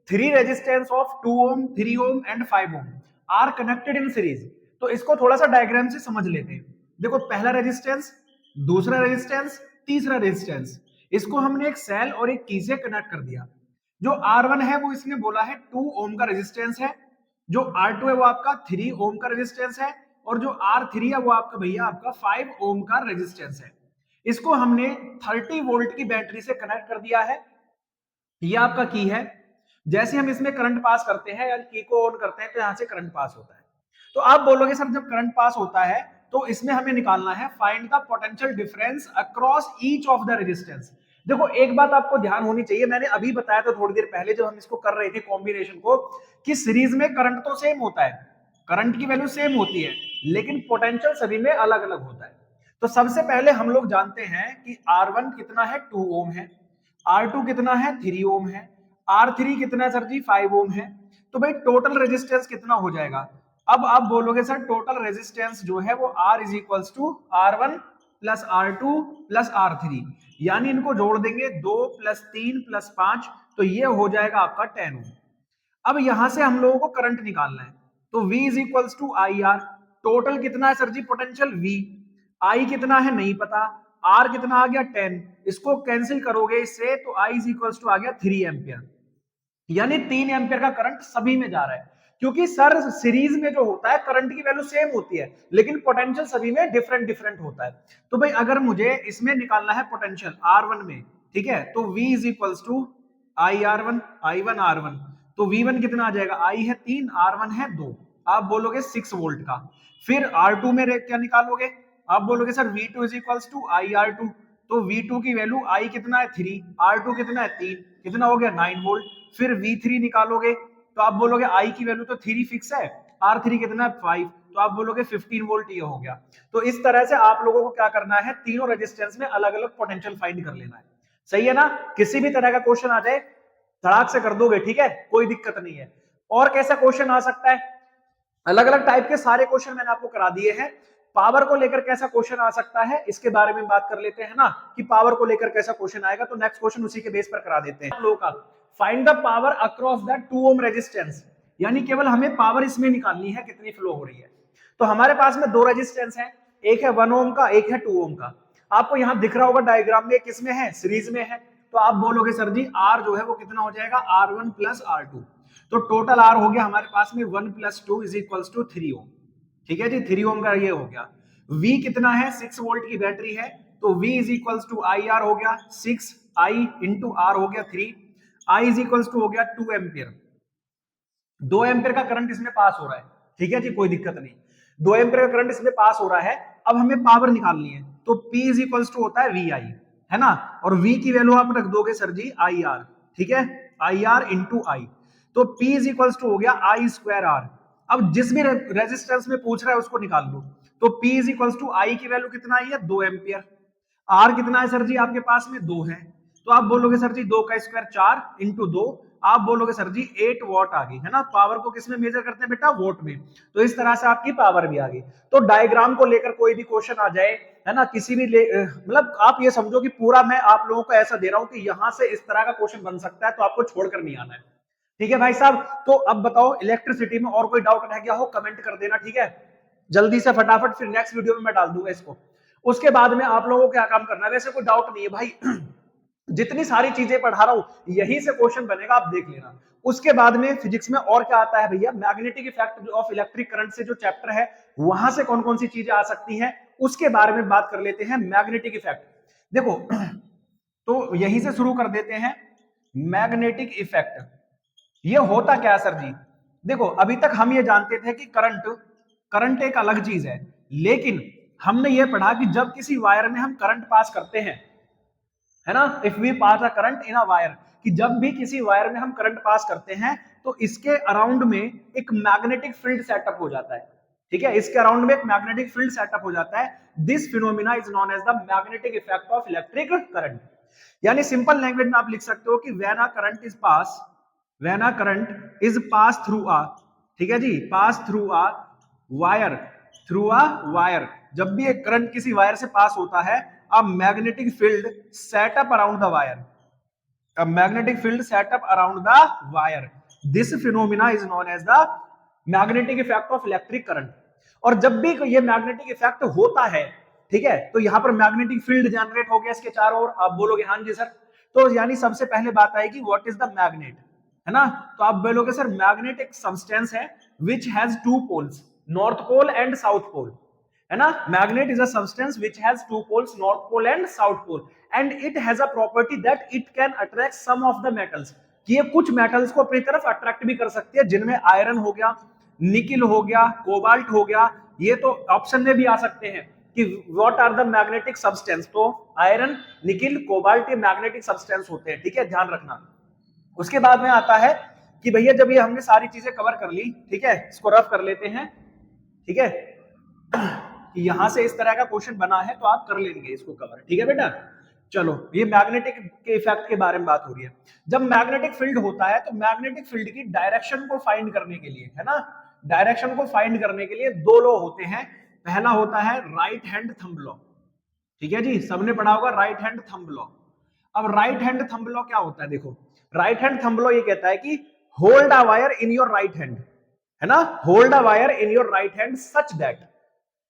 3 resistance of 2 ohm, 3 ohm and 5 ohm are connected in series. तो इसको थोड़ा सा डायग्राम से समझ लेते हैं। देखो पहला रेजिस्टेंस, दूसरा रेजिस्टेंस, तीसरा रेजिस्टेंस, इसको हमने एक सेल और एक की से कनेक्ट कर दिया। जो R1 है वो इसने बोला है 2 ओम का रेजिस्टेंस है, जो R2 है वो आपका 3 ओम का रेजिस्टेंस है, और जो R3 है वो आपका भैया आपका 5 ओम का रेजिस्टेंस है। इसको हमने 30 वोल्ट की बैटरी से कनेक्ट कर दिया है। ये आपका की है। जैसे हम इसमें करंट पास करते हैं या की को ऑन करते हैं तो यहां से करंट पास होता है। तो आप बोलोगे सर जब करंट पास होता है तो इसमें हमें निकालना है find the potential difference across each of the resistance. देखो एक बात आपको ध्यान होनी चाहिए, मैंने अभी बताया था थोड़ी देर पहले जब हम इसको कर रहे थे कॉम्बिनेशन को, कि सीरीज में करंट तो सेम होता है, करंट की वैल्यू सेम होती है, लेकिन पोटेंशियल सभी में अलग अलग होता है। तो सबसे पहले हम लोग जानते हैं कि R1 कितना है 2 ओम है, R2 कितना है 3 ओम है, R3 कितना है सर जी 5 ओम है। तो भाई टोटल रेजिस्टेंस कितना हो जाएगा? अब आप बोलोगे सर टोटल रेजिस्टेंस जो है वो R is equals to R1 plus R2 plus R3, यानी इनको जोड़ देंगे 2 प्लस 3 प्लस 5, तो ये हो जाएगा आपका 10 ओम। अब यहां से हम लोगों को करंट निकालना है, तो V is equals to I R. Total कितना है सर जी पोटेंशियल V, I कितना है नहीं पता, R कितना आ गया 10, इसको कैंसिल करोगे इससे तो I इज इक्वल्स टू आ गया 3 एम्पियर, यानी 3 एम्पियर का करंट सभी में जा रहा है। क्योंकि सर सीरीज में जो होता है करंट की वैल्यू सेम होती है, लेकिन पोटेंशियल सभी में डिफरेंट डिफरेंट होता है। तो भाई अगर मुझे इसमें निकालना है पोटेंशियल R1 में, ठीक है, तो V is equals to I1 R1, तो V1 कितना आ जाएगा, I है 3, R1 है 2, आप बोलोगे 6 वोल्ट का। फिर R2 में क्या निकालोगे, आप बोलोगे sir V2 is equals to IR2, तो V2 की वैल्यू I कितना है 3, R2 कितना है 3, कितना हो गया 9 वोल्ट। फिर V3 निकालोगे तो आप बोलोगे I की वैल्यू तो 3 फिक्स है, R3 कितना है 5, तो आप बोलोगे 15 वोल्ट ये हो गया। तो इस तरह से आप लोगों को क्या करना है, तीनों रेजिस्टेंस में अलग अलग पोटेंशियल फाइंड कर लेना है। सही है ना? किसी भी तरह का क्वेश्चन आ जाए धड़ाक से कर दोगे, ठीक है, कोई दिक्कत नहीं है। और कैसा क्वेश्चन आ सकता है, अलग अलग टाइप के सारे क्वेश्चन मैंने आपको करा दिए हैं। पावर को लेकर कैसा क्वेश्चन आ सकता है इसके बारे में बात कर लेते हैं ना, कि पावर को लेकर कैसा क्वेश्चन आएगा, तो नेक्स्ट क्वेश्चन उसी के बेस पर करा देते हैं आप लोगों का। Find the power across the 2 ohm resistance, यानी केवल हमें पावर इसमें निकालनी है कितनी फ्लो हो रही है। तो हमारे पास में 2 रेजिस्टेंस है, एक है 1 ओम का, एक है 2 ओम का। आपको यहां दिख रहा होगा डायग्राम में किसमें है, सीरीज में है। तो आप बोलोगे सर जी R जो है वो कितना हो जाएगा R1 प्लस R2, तो टोटल R हो गया हमारे पास में 1 प्लस 2 इज इक्वल्स टू 3 ओम। ठीक है जी, 3 ओम का ये हो गया। V कितना है, 6 वोल्ट की बैटरी है, तो V is equals to I R हो गया 6, I इंटू R हो गया 3, I इज इक्वल्स टू हो गया 2 एम्पियर। 2 एम्पियर का करंट इसमें पास हो रहा है, ठीक है जी, कोई दिक्कत नहीं। 2 एम्पियर का करंट इसमें पास हो रहा है। अब हमें पावर निकालनी है, तो P इज इक्वल्स टू होता है VI, है ना, और V की वैल्यू आप रख दोगे सर जी IR, ठीक है, IR इंटू I, तो P इज इक्वल्स टू हो गया I स्क्वायर R। अब जिस भी रेजिस्टेंस में पूछ रहा है उसको निकाल लो, तो P is equals to I की वैल्यू कितना आई है 2 एम्पियर, R कितना है सर जी आपके पास में 2 है, तो आप बोलोगे सर जी 2 का स्क्वायर 4 इंटू 2, आप बोलोगे सर जी 8 वॉट आ गई, है ना। पावर को किसमें मेजर करते हैं बेटा, वोट में। तो इस तरह से आपकी पावर भी आ गई। तो डायग्राम को लेकर कोई भी क्वेश्चन आ जाए, है ना, किसी भी मतलब आप ये समझो कि पूरा मैं आप लोगों को ऐसा दे रहा हूं कि यहां से इस तरह का क्वेश्चन बन सकता है, तो आपको छोड़कर नहीं आना है। ठीक है भाई साहब, तो अब बताओ इलेक्ट्रिसिटी में और कोई डाउट रह गया हो कमेंट कर देना, ठीक है, जल्दी से फटाफट, फिर नेक्स्ट वीडियो में मैं डाल दूंगा इसको। उसके बाद में आप लोगों को क्या काम करना है, वैसे कोई डाउट नहीं है भाई जितनी सारी चीजें पढ़ा रहा हूं यही से क्वेश्चन बनेगा, आप देख लेना। उसके बाद में फिजिक्स में और क्या आता है भैया, magnetic effect of electric current से जो चैप्टर है वहां से कौन कौन सी चीजें आ सकती हैं उसके बारे में बात कर लेते हैं। मैग्नेटिक इफेक्ट देखो तो यहीं से शुरू कर देते हैं। मैग्नेटिक इफेक्ट ये होता क्या सर जी, देखो अभी तक हम ये जानते थे कि करंट करंट एक अलग चीज है, लेकिन हमने ये पढ़ा कि जब किसी वायर में हम करंट पास करते हैं, है ना, if we pass a current in a wire, कि जब भी किसी वायर में हम करंट पास करते हैं तो इसके अराउंड में एक मैग्नेटिक फील्ड सेटअप हो जाता है। ठीक है, इसके अराउंड में एक मैग्नेटिक फील्ड सेटअप हो जाता है। This phenomena is known as the magnetic effect of electric current. यानी सिंपल लैंग्वेज में आप लिख सकते हो कि when a current is pass, when a current is pass through a, ठीक है जी, pass through a wire, through a wire, जब भी एक करंट किसी वायर से पास होता है, a magnetic field set up around the wire, a magnetic field set up around the wire, this phenomena is known as the magnetic effect of electric current। और जब भी ये मैग्नेटिक इफेक्ट होता है, ठीक है, तो यहां पर मैग्नेटिक फील्ड जनरेट हो गया इसके चारों ओर। आप बोलोगे हाँ जी सर, तो यानी सबसे पहले बात आएगी व्हाट इज द मैग्नेट, है ना, तो आप बोलोगे सर मैग्नेट एक सब्सटेंस है which has two poles, north pole and south pole, है ना। Magnet is a substance which has two poles, north pole and south pole, and it has a property that it can attract some of the metals, कि ये कुछ metals को अपनी तरफ attract भी कर सकती है, जिनमें आयरन हो गया, निकिल हो गया, कोबाल्ट हो गया। ये तो ऑप्शन में भी आ सकते हैं कि what are the magnetic substance, तो आयरन, निकिल, कोबाल्ट ये मैग्नेटिक सब्सटेंस होते हैं, ठीक है, ध्यान रखना। उसके बाद में आता है कि भैया जब ये हमने सारी चीजें कवर कर ली, ठीक है, इसको रफ कर लेते हैं, ठीक है, कि यहां से इस तरह का क्वेश्चन बना है तो आप कर लेंगे इसको कवर, ठीक है बेटा। चलो ये मैग्नेटिक के इफेक्ट के बारे में बात हो रही है। जब मैग्नेटिक फील्ड होता है तो मैग्नेटिक फील्ड की डायरेक्शन को फाइंड करने के लिए, है ना, डायरेक्शन को फाइंड करने के लिए दो लॉ होते हैं। पहला होता है राइट हैंड थंब लॉ, ठीक है जी, सबने पढ़ा होगा राइट हैंड थंब लॉ। अब राइट हैंड थंब लॉ क्या होता है, देखो राइट हैंड थंब लॉ ये कहता है कि hold a wire in your right hand, है ना, hold a wire in your right hand such that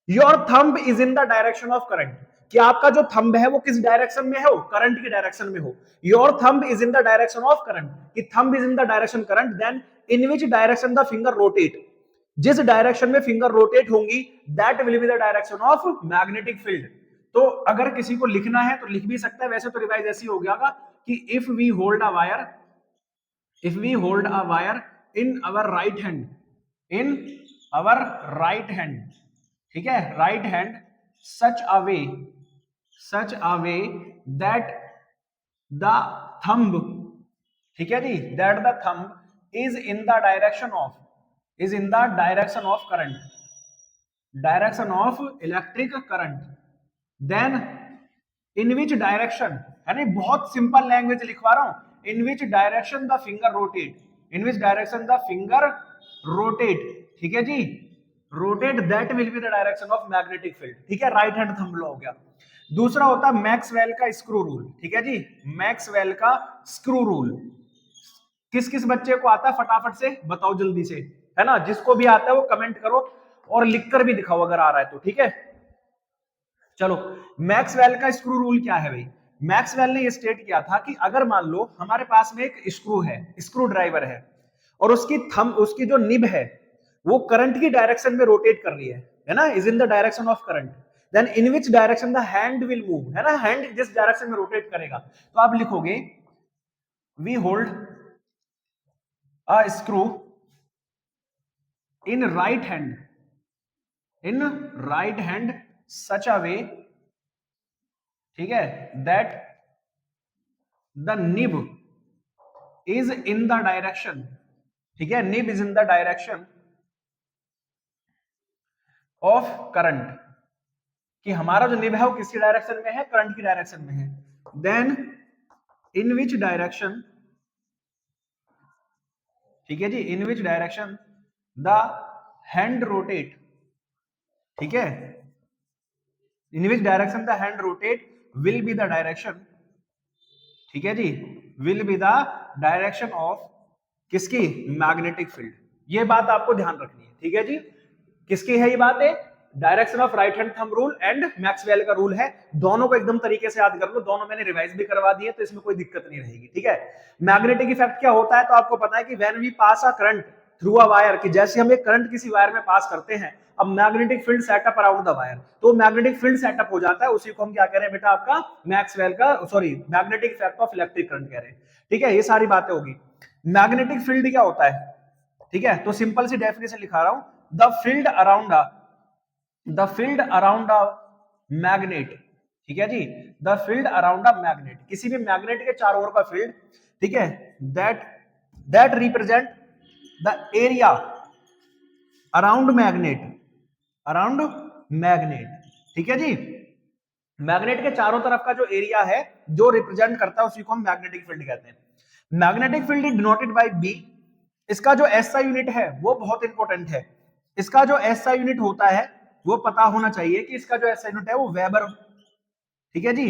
your thumb is in the direction of current, कि आपका जो थंब है वो किस डायरेक्शन में हो, करंट की डायरेक्शन में हो। Your thumb is in the direction of current, कि thumb is in the direction current, then in which direction the finger rotate, जिस डायरेक्शन में फिंगर रोटेट होंगी that will be the direction of magnetic field. तो अगर किसी को लिखना है तो लिख भी सकता है, वैसे तो रिवाइज ऐसी हो गया कि if we hold a wire, if we hold a wire in our right hand, in our right hand, ठीक है, right hand, such a way, such a way that the thumb, ठीक है जी, that the thumb is in the direction of, is in the direction of current, direction of electric current, then in which direction, है ना, बहुत simple language लिखवा रहा हूं, in which direction the finger rotate, in which direction the finger rotate, ठीक है जी, rotate that will be the direction of magnetic field, ठीक है, राइट हैंड थंब लॉ हो गया। दूसरा होता है मैक्सवेल का स्क्रू रूल, ठीक है जी, मैक्सवेल का स्क्रू रूल। किस किस बच्चे को आता है फटाफट से बताओ जल्दी से, है ना, जिसको भी आता है वो कमेंट करो और लिखकर भी दिखाओ अगर आ रहा है तो, ठीक है। चलो मैक्सवेल का स्क्रू रूल क्या है भाई, मैक्सवेल ने ये स्टेट किया था कि अगर मान लो हमारे पास में एक स्क्रू है, स्क्रू ड्राइवर है, और उसकी थंब, उसकी जो निब है वो करंट की डायरेक्शन में रोटेट कर रही है ना, is in the direction of current, then in which direction the hand will move, है ना, हैंड जिस डायरेक्शन में रोटेट करेगा, तो आप लिखोगे we hold a screw in right hand, in right hand such a way, ठीक है, that the nib is in the direction, ठीक है, nib is in the direction of current, कि हमारा जो निब है वो किसकी डायरेक्शन में है, करंट की डायरेक्शन में है, देन इन विच डायरेक्शन, ठीक है जी, in which direction the hand rotate, ठीक है, in which direction the hand rotate will be the direction, ठीक है जी, will be the direction of किसकी, मैग्नेटिक फील्ड। ये बात आपको ध्यान रखनी है, ठीक है जी, किसकी है ये बात है, direction of right hand thumb rule and Maxwell का रूल है, दोनों को एकदम तरीके से याद कर लो, दोनों मैंने रिवाइज भी करवा दिए, तो इसमें कोई दिक्कत नहीं रहेगी, ठीक है। मैग्नेटिक इफेक्ट क्या होता है, तो आपको पता है कि when we pass a current through a wire, कि जैसे हम एक करंट किसी वायर में पास करते हैं, अब magnetic field setup around the wire, तो मैग्नेटिक फील्ड सेटअप हो जाता है, उसी को हम क्या कह रहे हैं बेटा, आपका मैक्सवेल का sorry magnetic effect of electric current कह रहे हैं, ठीक है। ये सारी बातें होगी। मैग्नेटिक फील्ड क्या होता है, ठीक है, तो सिंपल सी डेफिनेशन लिखा रहा हूं, the field around a magnet, ठीक है जी, the field around a magnet, किसी भी मैग्नेट के चारों ओर का फील्ड, ठीक है, that represent the area around magnet, ठीक है जी। मैग्नेट के चारों तरफ का जो एरिया है जो रिप्रेजेंट करता है उसी को हम मैग्नेटिक फील्ड कहते हैं। Magnetic field is denoted by B, इसका जो एसआई यूनिट है वो बहुत इंपॉर्टेंट है, इसका जो एसआई यूनिट होता है वो पता होना चाहिए कि इसका जो एसआई यूनिट है वो वेबर, ठीक है जी,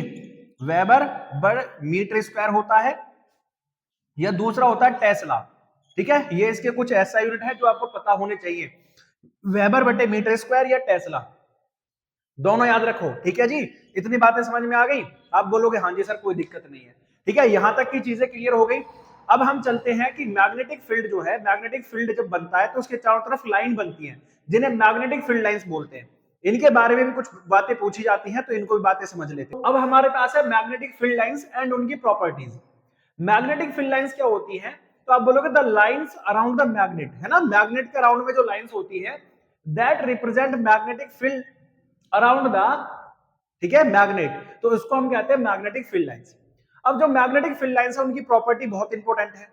वेबर पर मीटर स्क्वायर होता है, या दूसरा होता है टेस्ला, ठीक है। ये इसके कुछ एसआई यूनिट है जो आपको पता होने चाहिए, वेबर बटे मीटर स्क्वायर या टेस्ला, दोनों याद रखो, ठीक है जी। इतनी बातें समझ में आ गई, आप बोलोगे हाँ जी सर कोई दिक्कत नहीं है, ठीक है, यहां तक की चीजें क्लियर हो गई। अब हम चलते हैं कि मैग्नेटिक फील्ड जो है, मैग्नेटिक फील्ड जब बनता है तो उसके चारों तरफ लाइन बनती है जिन्हें मैग्नेटिक फील्ड लाइंस बोलते हैं, इनके बारे में भी कुछ बातें पूछी जाती हैं, तो इनको भी बातें समझ लेते हैं। अब हमारे पास है मैग्नेटिक फील्ड लाइंस एंड उनकी प्रॉपर्टीज। मैग्नेटिक फील्ड लाइंस क्या होती हैं, तो आप बोलोगे the lines around the magnet, है ना, मैग्नेट के अराउंड में जो लाइंस होती है, that represent magnetic field around the, ठीक है, मैग्नेट, तो उसको हम कहते हैं मैग्नेटिक फील्ड लाइंस। अब जो मैग्नेटिक फील्ड लाइंस है उनकी प्रॉपर्टी बहुत इंपॉर्टेंट है,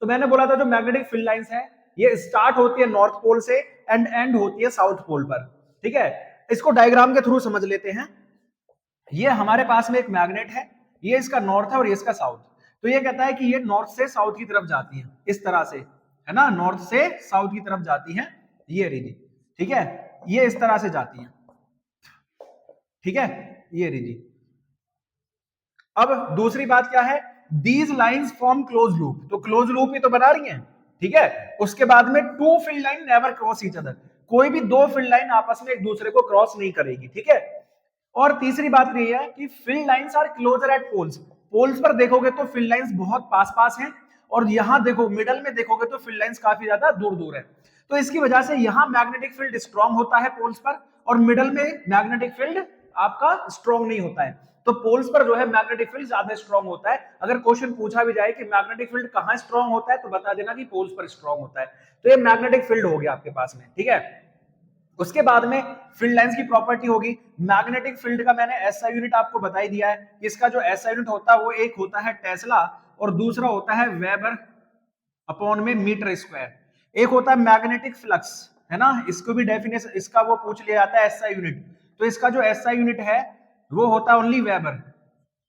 तो मैंने बोला था जो मैग्नेटिक फील्ड लाइंस है ये स्टार्ट होती है नॉर्थ पोल से एंड एंड होती है साउथ पोल पर, ठीक है। इसको डायग्राम के थ्रू समझ लेते हैं। ये हमारे पास में एक मैग्नेट है, ये इसका नॉर्थ है और ये इसका साउथ, तो ये कहता है कि ये नॉर्थ से साउथ की तरफ जाती है इस तरह से, है ना, नॉर्थ से साउथ की तरफ जाती है ये रीजी, ठीक है, ये इस तरह से जाती है, ठीक है, ये रीजी। अब दूसरी बात क्या है, these lines form close loop, तो क्लोज लूप ही तो बना रही हैं, ठीक है। उसके बाद में two field line never cross each other, कोई भी दो फील्ड लाइन आपस में एक दूसरे को क्रॉस नहीं करेगी, ठीक है। और तीसरी बात ये है कि field lines are closer at poles, poles पर देखोगे तो फील्ड लाइंस बहुत पास पास हैं, और यहां देखो मिडल में देखोगे तो फील्ड लाइंस काफी ज्यादा दूर दूर है, तो इसकी वजह से यहां मैग्नेटिक फील्ड स्ट्रांग होता है पोल्स पर, और मिडल में मैग्नेटिक फील्ड आपका स्ट्रांग नहीं होता है, तो पोल्स पर जो है मैग्नेटिक फील्ड ज्यादा स्ट्रांग होता है। अगर क्वेश्चन पूछा भी जाए कि मैग्नेटिक फील्ड कहां स्ट्रांग होता है, तो बता देना कि पोल्स पर स्ट्रांग होता है, तो ये मैग्नेटिक फील्ड हो गया आपके पास में, ठीक है। उसके बाद में फील्ड लाइंस की प्रॉपर्टी होगी, मैग्नेटिक फील्ड का मैंने एसआई यूनिट आपको बता ही दिया है, इसका जो एसआई यूनिट होता है वो एक होता है टेस्ला और दूसरा होता है वेबर अपॉन में मीटर स्क्वायर, एक होता है मैग्नेटिक फ्लक्स, है ना, इसको भी डेफिनेशन इसका वो पूछ लिया जाता है एसआई यूनिट, तो इसका जो एसआई यूनिट है वो होता है ओनली वेबर,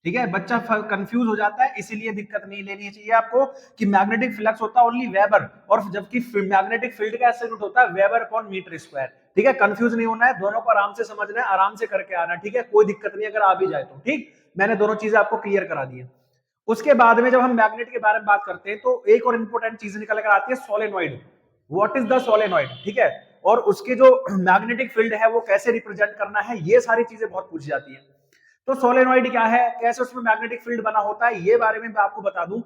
ठीक है। बच्चा कंफ्यूज हो जाता है, इसीलिए दिक्कत नहीं लेनी चाहिए आपको कि मैग्नेटिक फ्लक्स होता है ओनली वेबर, और जबकि मैग्नेटिक फील्ड का एसआई यूनिट होता है वेबर अपॉन मीटर स्क्वायर, ठीक है। कंफ्यूज नहीं होना है, दोनों को आराम से समझना है, आराम से करके आना, ठीक है, कोई दिक्कत नहीं अगर आ भी जाए तो, ठीक, मैंने दोनों चीजें आपको क्लियर करा दी है। उसके बाद में जब हम मैग्नेट के बारे में बात करते हैं तो एक और इंपॉर्टेंट चीज निकल कर आती है solenoid, what is the solenoid, ठीक है, और उसके जो मैग्नेटिक फील्ड है वो कैसे रिप्रेजेंट करना है, ये सारी चीजें बहुत पूछी जाती है। तो सोलेनॉइड क्या है, कैसे उसमें मैग्नेटिक फील्ड बना होता है, ये बारे में मैं आपको बता दूं,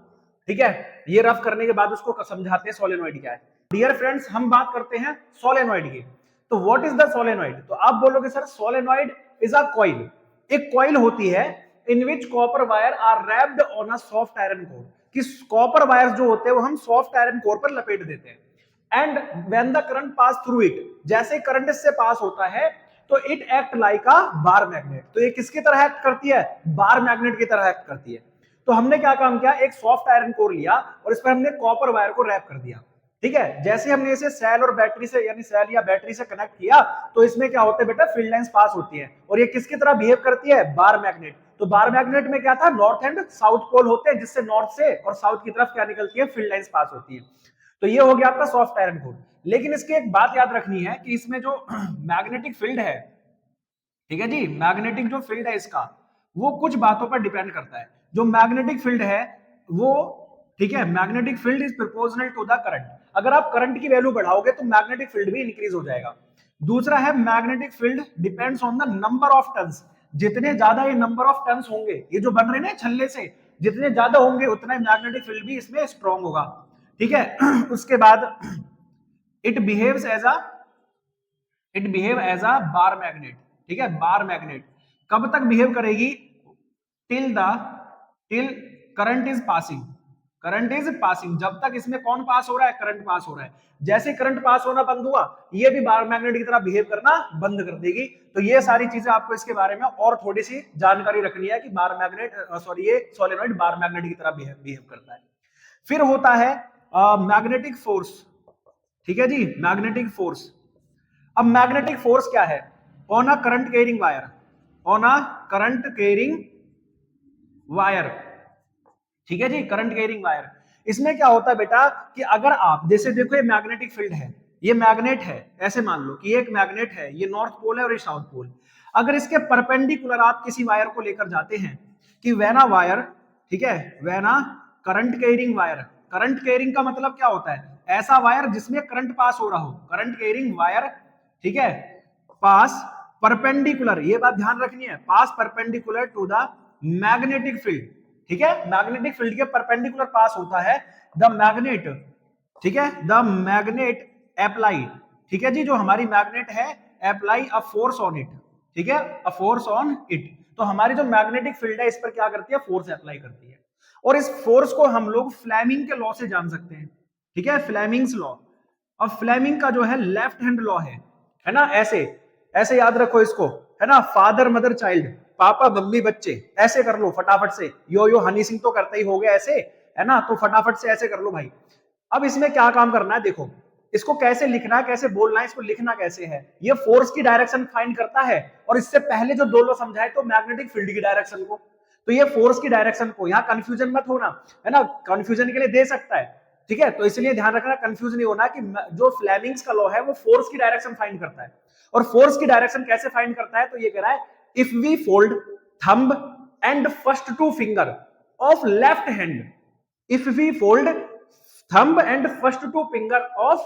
ठीक है, ये रफ करने के बाद उसको समझाते हैं सोलेनॉइड क्या है। डियर फ्रेंड्स, हम बात करते हैं सोलेनॉइड की, तो व्हाट इज द सोलेनॉइड, तो आप बोलोगे sir solenoid is a coil, एक कॉइल होती है in which copper wire are wrapped on a soft iron core, कि कॉपर वायर्स जो होते हैं वो हम सॉफ्ट आयरन कोर पर लपेट देते हैं, and when the current pass through it, जैसे करंट इससे पास होता है तो it act like a bar magnet, तो ये किसकी तरह एक्ट करती है, बार मैग्नेट की तरह एक्ट करती है। तो हमने क्या काम किया, एक सॉफ्ट आयरन कोर लिया और इस पर हमने कॉपर वायर को रैप कर दिया, ठीक है। जैसे हमने इसे सेल और बैटरी से यानी सेल या बैटरी से कनेक्ट किया तो इसमें क्या होता है बेटा, फील्ड लाइंस पास होती है, और ये किसकी तरह बिहेव करती है, बार मैग्नेट। तो बार मैग्नेट में क्या था, नॉर्थ एंड साउथ पोल होते हैं, जिससे नॉर्थ से और साउथ की तरफ क्या निकलती है, फील्ड लाइंस पास होती है। तो ये हो गया आपका सॉफ्ट आयरन कोर। लेकिन इसकी एक बात याद रखनी है कि इसमें जो मैग्नेटिक फील्ड है, ठीक है जी, मैग्नेटिक जो फील्ड है इसका वो कुछ बातों पर डिपेंड करता है। जो मैग्नेटिक फील्ड है वो, ठीक है, magnetic field is proportional to the current, अगर आप करंट की वैल्यू बढ़ाओगे तो मैग्नेटिक फील्ड भी इंक्रीज हो जाएगा। दूसरा है magnetic field depends on the number of turns, जितने ज्यादा ये नंबर ऑफ टर्न्स होंगे, ये जो बन रहे ना छल्ले से, जितने ज्यादा होंगे उतना ही मैग्नेटिक फील्ड भी इसमें स्ट्रॉन्ग होगा, ठीक है। उसके बाद it behaves as a bar magnet, ठीक है, बार मैग्नेट कब तक बिहेव करेगी, till current is passing, current is passing, जब तक इसमें कौन पास हो रहा है, करंट पास हो रहा है। जैसे करंट पास होना बंद हुआ, ये भी बार मैग्नेट की तरह बिहेव करना बंद कर देगी। तो ये सारी चीजें आपको इसके बारे में और थोड़ी सी जानकारी रखनी है कि बार मैग्नेट ये सोलेनोइड बार मैग्नेट की तरह बिहेव करता है। फिर होता है मैग्नेटिक फोर्स, ठीक है जी, मैग्नेटिक फोर्स। अब मैग्नेटिक फोर्स क्या है, on a current carrying wire, on a current carrying wire, ठीक है जी, करंट कैरिंग वायर। इसमें क्या होता है बेटा कि अगर आप जैसे देखो ये मैग्नेटिक फील्ड है, ये मैग्नेट है, ऐसे मान लो कि ये एक मैग्नेट है, ये नॉर्थ पोल है और ये साउथ पोल। अगर इसके परपेंडिकुलर आप किसी वायर को लेकर जाते हैं कि वेन अ वायर, ठीक है, when a current carrying wire, current carrying का मतलब क्या होता है, ऐसा वायर जिसमें करंट पास हो रहा हो, करंट कैरिंग वायर, ठीक है, पास परपेंडिकुलर, ये बात ध्यान रखनी है, pass perpendicular to the magnetic field, ठीक है, मैग्नेटिक फील्ड के परपेंडिकुलर पास होता है द मैग्नेट, ठीक है, द मैग्नेट अप्लाई, ठीक है जी, जो हमारी मैग्नेट है apply a force on it, ठीक है, अ फोर्स ऑन इट। तो हमारी जो मैग्नेटिक फील्ड है इस पर क्या करती है, फोर्स अप्लाई करती है। और इस फोर्स को हम लोग फ्लेमिंग के लॉ से जान सकते हैं, ठीक है, फ्लेमिंग्स लॉ। अब फ्लेमिंग का जो है लेफ्ट हैंड लॉ है ना, ऐसे ऐसे याद रखो इसको, है ना, father mother child, papa mummy बच्चे, ऐसे कर लो फटाफट से, यो हनी सिंह तो करते ही हो गए ऐसे, है ना, तो फटाफट से ऐसे कर लो भाई। अब इसमें क्या काम करना है, देखो इसको कैसे लिखना है, कैसे बोलना है, इसको लिखना कैसे है, ये फोर्स की डायरेक्शन फाइंड करता है, और इससे पहले जो दो लोग समझाए तो मैग्नेटिक फील्ड की डायरेक्शन को, तो ये फोर्स की डायरेक्शन को, यहाँ कंफ्यूजन मत होना, है ना, कंफ्यूजन के लिए दे सकता है, ठीक है, तो इसलिए ध्यान रखना कंफ्यूज नहीं होना कि जो फ्लेमिंग्स का लॉ है वो फोर्स की डायरेक्शन फाइंड करता है। और फोर्स की डायरेक्शन कैसे फाइंड करता है, तो ये कह रहा है if we fold thumb and first two finger of left hand, if we fold thumb and first two finger of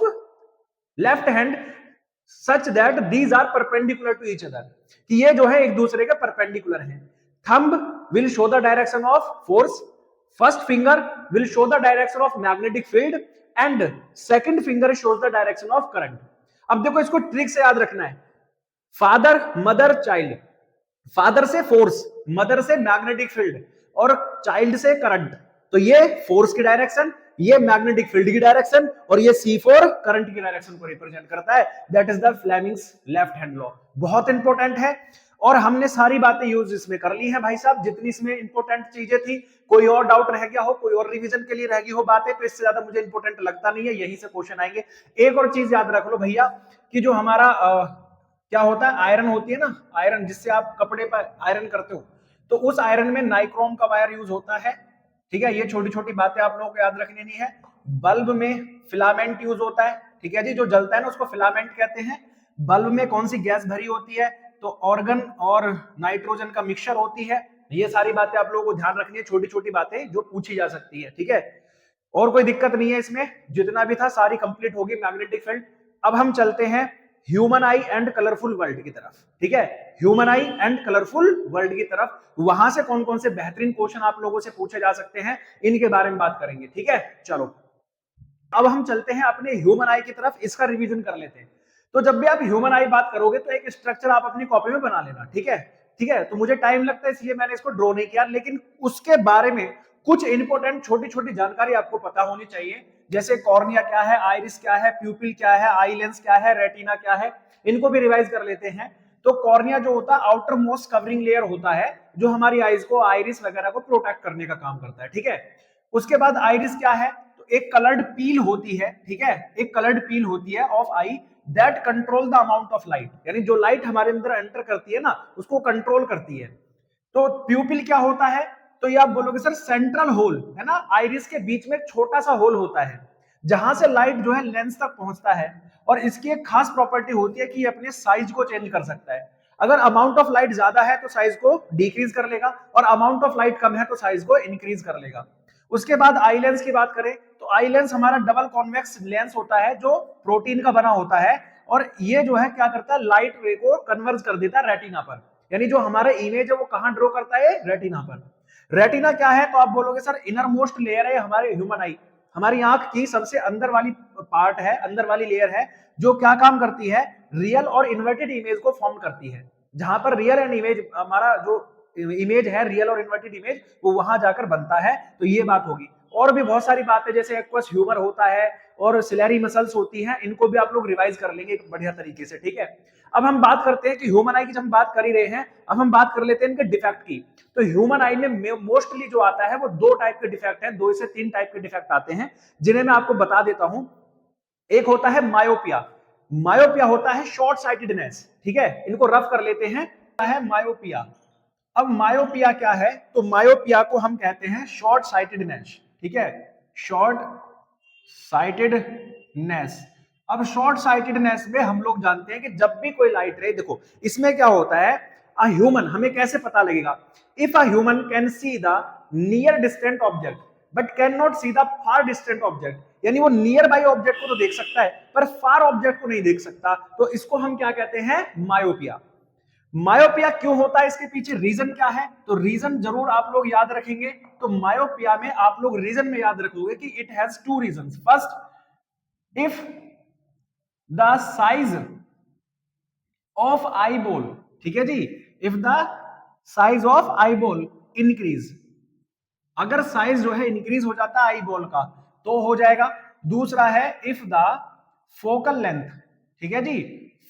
left hand such that these are perpendicular to each other, कि ये जो है एक दूसरे के परपेंडिकुलर हैं। Thumb will show the direction of force, first finger will show the direction of magnetic field and second finger shows the direction of current. अब देखो इसको ट्रिक से याद रखना है, फादर मदर चाइल्ड, फादर से फोर्स, मदर से magnetic field और चाइल्ड से करंट, तो ये फोर्स की डायरेक्शन, ये मैग्नेटिक फील्ड की डायरेक्शन, और ये C4 करंट की डायरेक्शन को रिप्रेजेंट करता है, that is the Fleming's left hand law. बहुत इंपॉर्टेंट है और हमने सारी बातें यूज इसमें कर ली हैं भाई साहब, जितनी इसमें इंपॉर्टेंट चीजें थी। कोई और डाउट रह गया हो, कोई और रिवीजन के लिए रह गई हो बातें, तो इससे ज्यादा मुझे इंपॉर्टेंट लगता नहीं है, यहीं से क्वेश्चन आएंगे। एक और चीज याद रख लो भैया कि जो हमारा क्या होता है, आयरन होती है ना, आयरन जिससे आप कपड़े पर आयरन करते हो, तो उस आयरन में नाइक्रोम का वायर यूज होता है, ठीक है, ये छोटी छोटी बातें आप लोगों को याद रखनी नहीं है। बल्ब में फिलामेंट यूज होता है, ठीक है जी, जो जलता है ना उसको फिलामेंट कहते हैं। बल्ब में कौन सी गैस भरी होती है, तो ऑर्गन और नाइट्रोजन का मिक्सचर होती है। ये सारी बातें आप लोगों को ध्यान रखनी है, छोटी छोटी बातें जो पूछी जा सकती है, ठीक है, और कोई दिक्कत नहीं है इसमें, जितना भी था सारी कंप्लीट होगी मैग्नेटिक फील्ड। अब हम चलते हैं human eye and colourful world की तरफ, ठीक है, human eye and colourful world की तरफ, वहां से कौन कौन से बेहतरीन क्वेश्चन आप लोगों से पूछे जा सकते हैं इनके बारे में बात करेंगे, ठीक है। चलो अब हम चलते हैं अपने ह्यूमन आई की तरफ, इसका रिवीजन कर लेते हैं। तो जब भी आप ह्यूमन आई बात करोगे तो एक स्ट्रक्चर आप अपनी कॉपी में बना लेना, ठीक है, ठीक है, तो मुझे टाइम लगता है इसलिए मैंने इसको ड्रॉ नहीं किया, लेकिन उसके बारे में कुछ इंपॉर्टेंट छोटी छोटी जानकारी आपको पता होनी चाहिए, जैसे कॉर्निया क्या है, आइरिस क्या है, प्यूपिल क्या है, आई लेंस क्या है, रेटिना क्या है, इनको भी रिवाइज कर लेते हैं। तो कॉर्निया जो होता है आउटर मोस्ट कवरिंग लेयर होता है, जो हमारी आईज को, आइरिस वगैरह को प्रोटेक्ट करने का काम करता है, ठीक है। उसके बाद आइरिस क्या है, तो एक कलर्ड पील होती है, ठीक है, एक कलर्ड पील होती है of I that control the amount of light, यानी जो लाइट हमारे अंदर एंटर करती है ना उसको कंट्रोल करती है। तो प्यूपिल क्या होता है, तो ये आप बोलोगे सर सेंट्रल होल है ना, आइरिस के बीच में एक छोटा सा होल होता है जहां से लाइट जो है लेंस तक पहुंचता है, और इसकी एक खास प्रॉपर्टी होती है कि ये अपने साइज को चेंज कर सकता है। अगर अमाउंट ऑफ लाइट ज्यादा है तो साइज को डिक्रीज कर लेगा, और अमाउंट ऑफ लाइट कम है तो साइज को इंक्रीज कर लेगा। उसके बाद आई लेंस की बात करें तो आई लेंस हमारा डबल कॉन्वेक्स लेंस होता है जो प्रोटीन का बना होता है, और ये जो है क्या करता है, लाइट रे को कन्वर्ज कर देता है रेटिना पर। यानी जो हमारा इमेज है वो कहां ड्रॉ करता है, रेटिना पर। रेटिना क्या है, तो आप बोलोगे सर इनर मोस्ट लेयर है हमारे ह्यूमन आई, हमारी आंख की सबसे अंदर वाली पार्ट है, अंदर वाली लेयर है, जो क्या काम करती है, रियल और इन्वर्टेड इमेज को फॉर्म करती है। जहां पर रियल एंड इमेज, हमारा जो इमेज है रियल और इन्वर्टेड इमेज, वो वहां जाकर बनता है। तो ये बात होगी। और भी बहुत सारी बातें, जैसे एक्वस ह्यूमर होता है और सिलेरी मसल्स होती हैं, इनको भी आप लोग रिवाइज कर लेंगे एक बढ़िया तरीके से, ठीक है। अब हम बात करते हैं कि ह्यूमन आई की जब हम बात कर ही रहे हैं, अब हम बात कर लेते हैं इनके डिफेक्ट की। तो ह्यूमन आई में मोस्टली जो आता है वो दो टाइप के डिफेक्ट हैं, 2 से 3 टाइप के डिफेक्ट आते हैं, जिन्हें मैं आपको बता देता हूं। एक होता है मायोपिया, मायोपिया होता है शॉर्ट साइटेडनेस, ठीक है, इनको रफ कर लेते हैं, है मायोपिया। अब मायोपिया क्या है, तो मायोपिया को हम कहते हैं शॉर्ट साइटेडनेस, ठीक है, शॉर्ट साइटेडनेस। अब शॉर्ट साइटेडनेस में हम लोग जानते हैं कि जब भी कोई लाइट रे, देखो इसमें क्या होता है, अ ह्यूमन, हमें कैसे पता लगेगा, if a human can see the near distant object but can not see the far distant object, यानी वो नियर बाई ऑब्जेक्ट को तो देख सकता है पर फार ऑब्जेक्ट को नहीं देख सकता, तो इसको हम क्या कहते हैं, मायोपिया। मायोपिया क्यों होता है, इसके पीछे रीजन क्या है, तो रीजन जरूर आप लोग याद रखेंगे। तो मायोपिया में आप लोग रीजन में याद रखोगे कि it has 2 reasons. First, if the size of eyeball, ठीक है जी, if the size of eyeball increase, अगर साइज जो है इंक्रीज हो जाता है आईबॉल का तो हो जाएगा। दूसरा है इफ द फोकल लेंथ, ठीक है जी,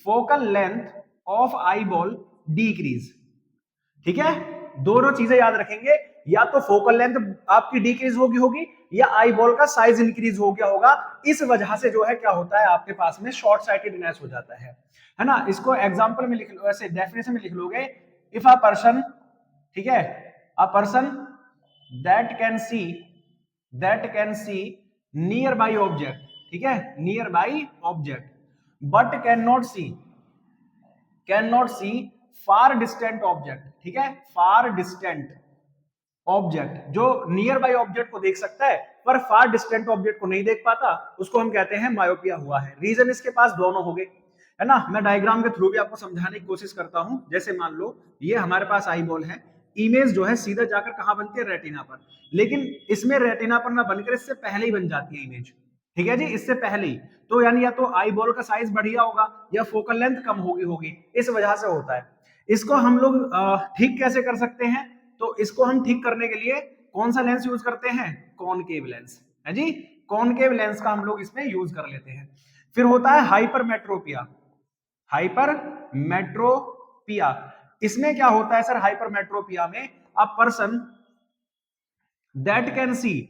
focal length of eyeball decrease, ठीक है, दोनों चीजें याद रखेंगे, या तो फोकल लेंथ आपकी डिक्रीज होगी या आई बॉल का साइज इंक्रीज हो गया होगा। इस वजह से जो है क्या होता है, आपके पास में शॉर्ट साइटेडनेस हो जाता है ना। इसको एग्जांपल में लिख लो, ऐसे डेफिनेशन में लिख लोगे, इफ अ पर्सन, ठीक है, a person that can see nearby object, ठीक है, nearby object, but can not see far distant object, ठीक है, फार डिस्टेंट ऑब्जेक्ट, जो नियर बाई ऑब्जेक्ट को देख सकता है पर फार डिस्टेंट ऑब्जेक्ट को नहीं देख पाता, उसको हम कहते हैं मायोपिया हुआ है। रीजन इसके पास दोनों हो गए, है ना। मैं डायग्राम के थ्रू भी आपको समझाने की कोशिश करता हूं। जैसे मान लो ये हमारे पास आई बॉल है, इमेज जो है सीधा जाकर कहां बनती है, रेटिना पर, लेकिन इसमें रेटिना पर ना बनकर इससे पहले ही बन जाती है इमेज, ठीक है जी, इससे पहले ही। तो यानी या तो आई बॉल का साइज बढ़िया होगा या फोकल लेंथ कम होगी, इस वजह से होता है। इसको हम लोग ठीक कैसे कर सकते हैं, तो इसको हम ठीक करने के लिए कौन सा लेंस यूज करते हैं, कॉनकेव लेंस, है जी, कॉनकेव लेंस का हम लोग इसमें यूज कर लेते हैं। फिर होता है हाइपरमेट्रोपिया, हाइपरमेट्रोपिया, इसमें क्या होता है सर, हाइपरमेट्रोपिया में a person that can see,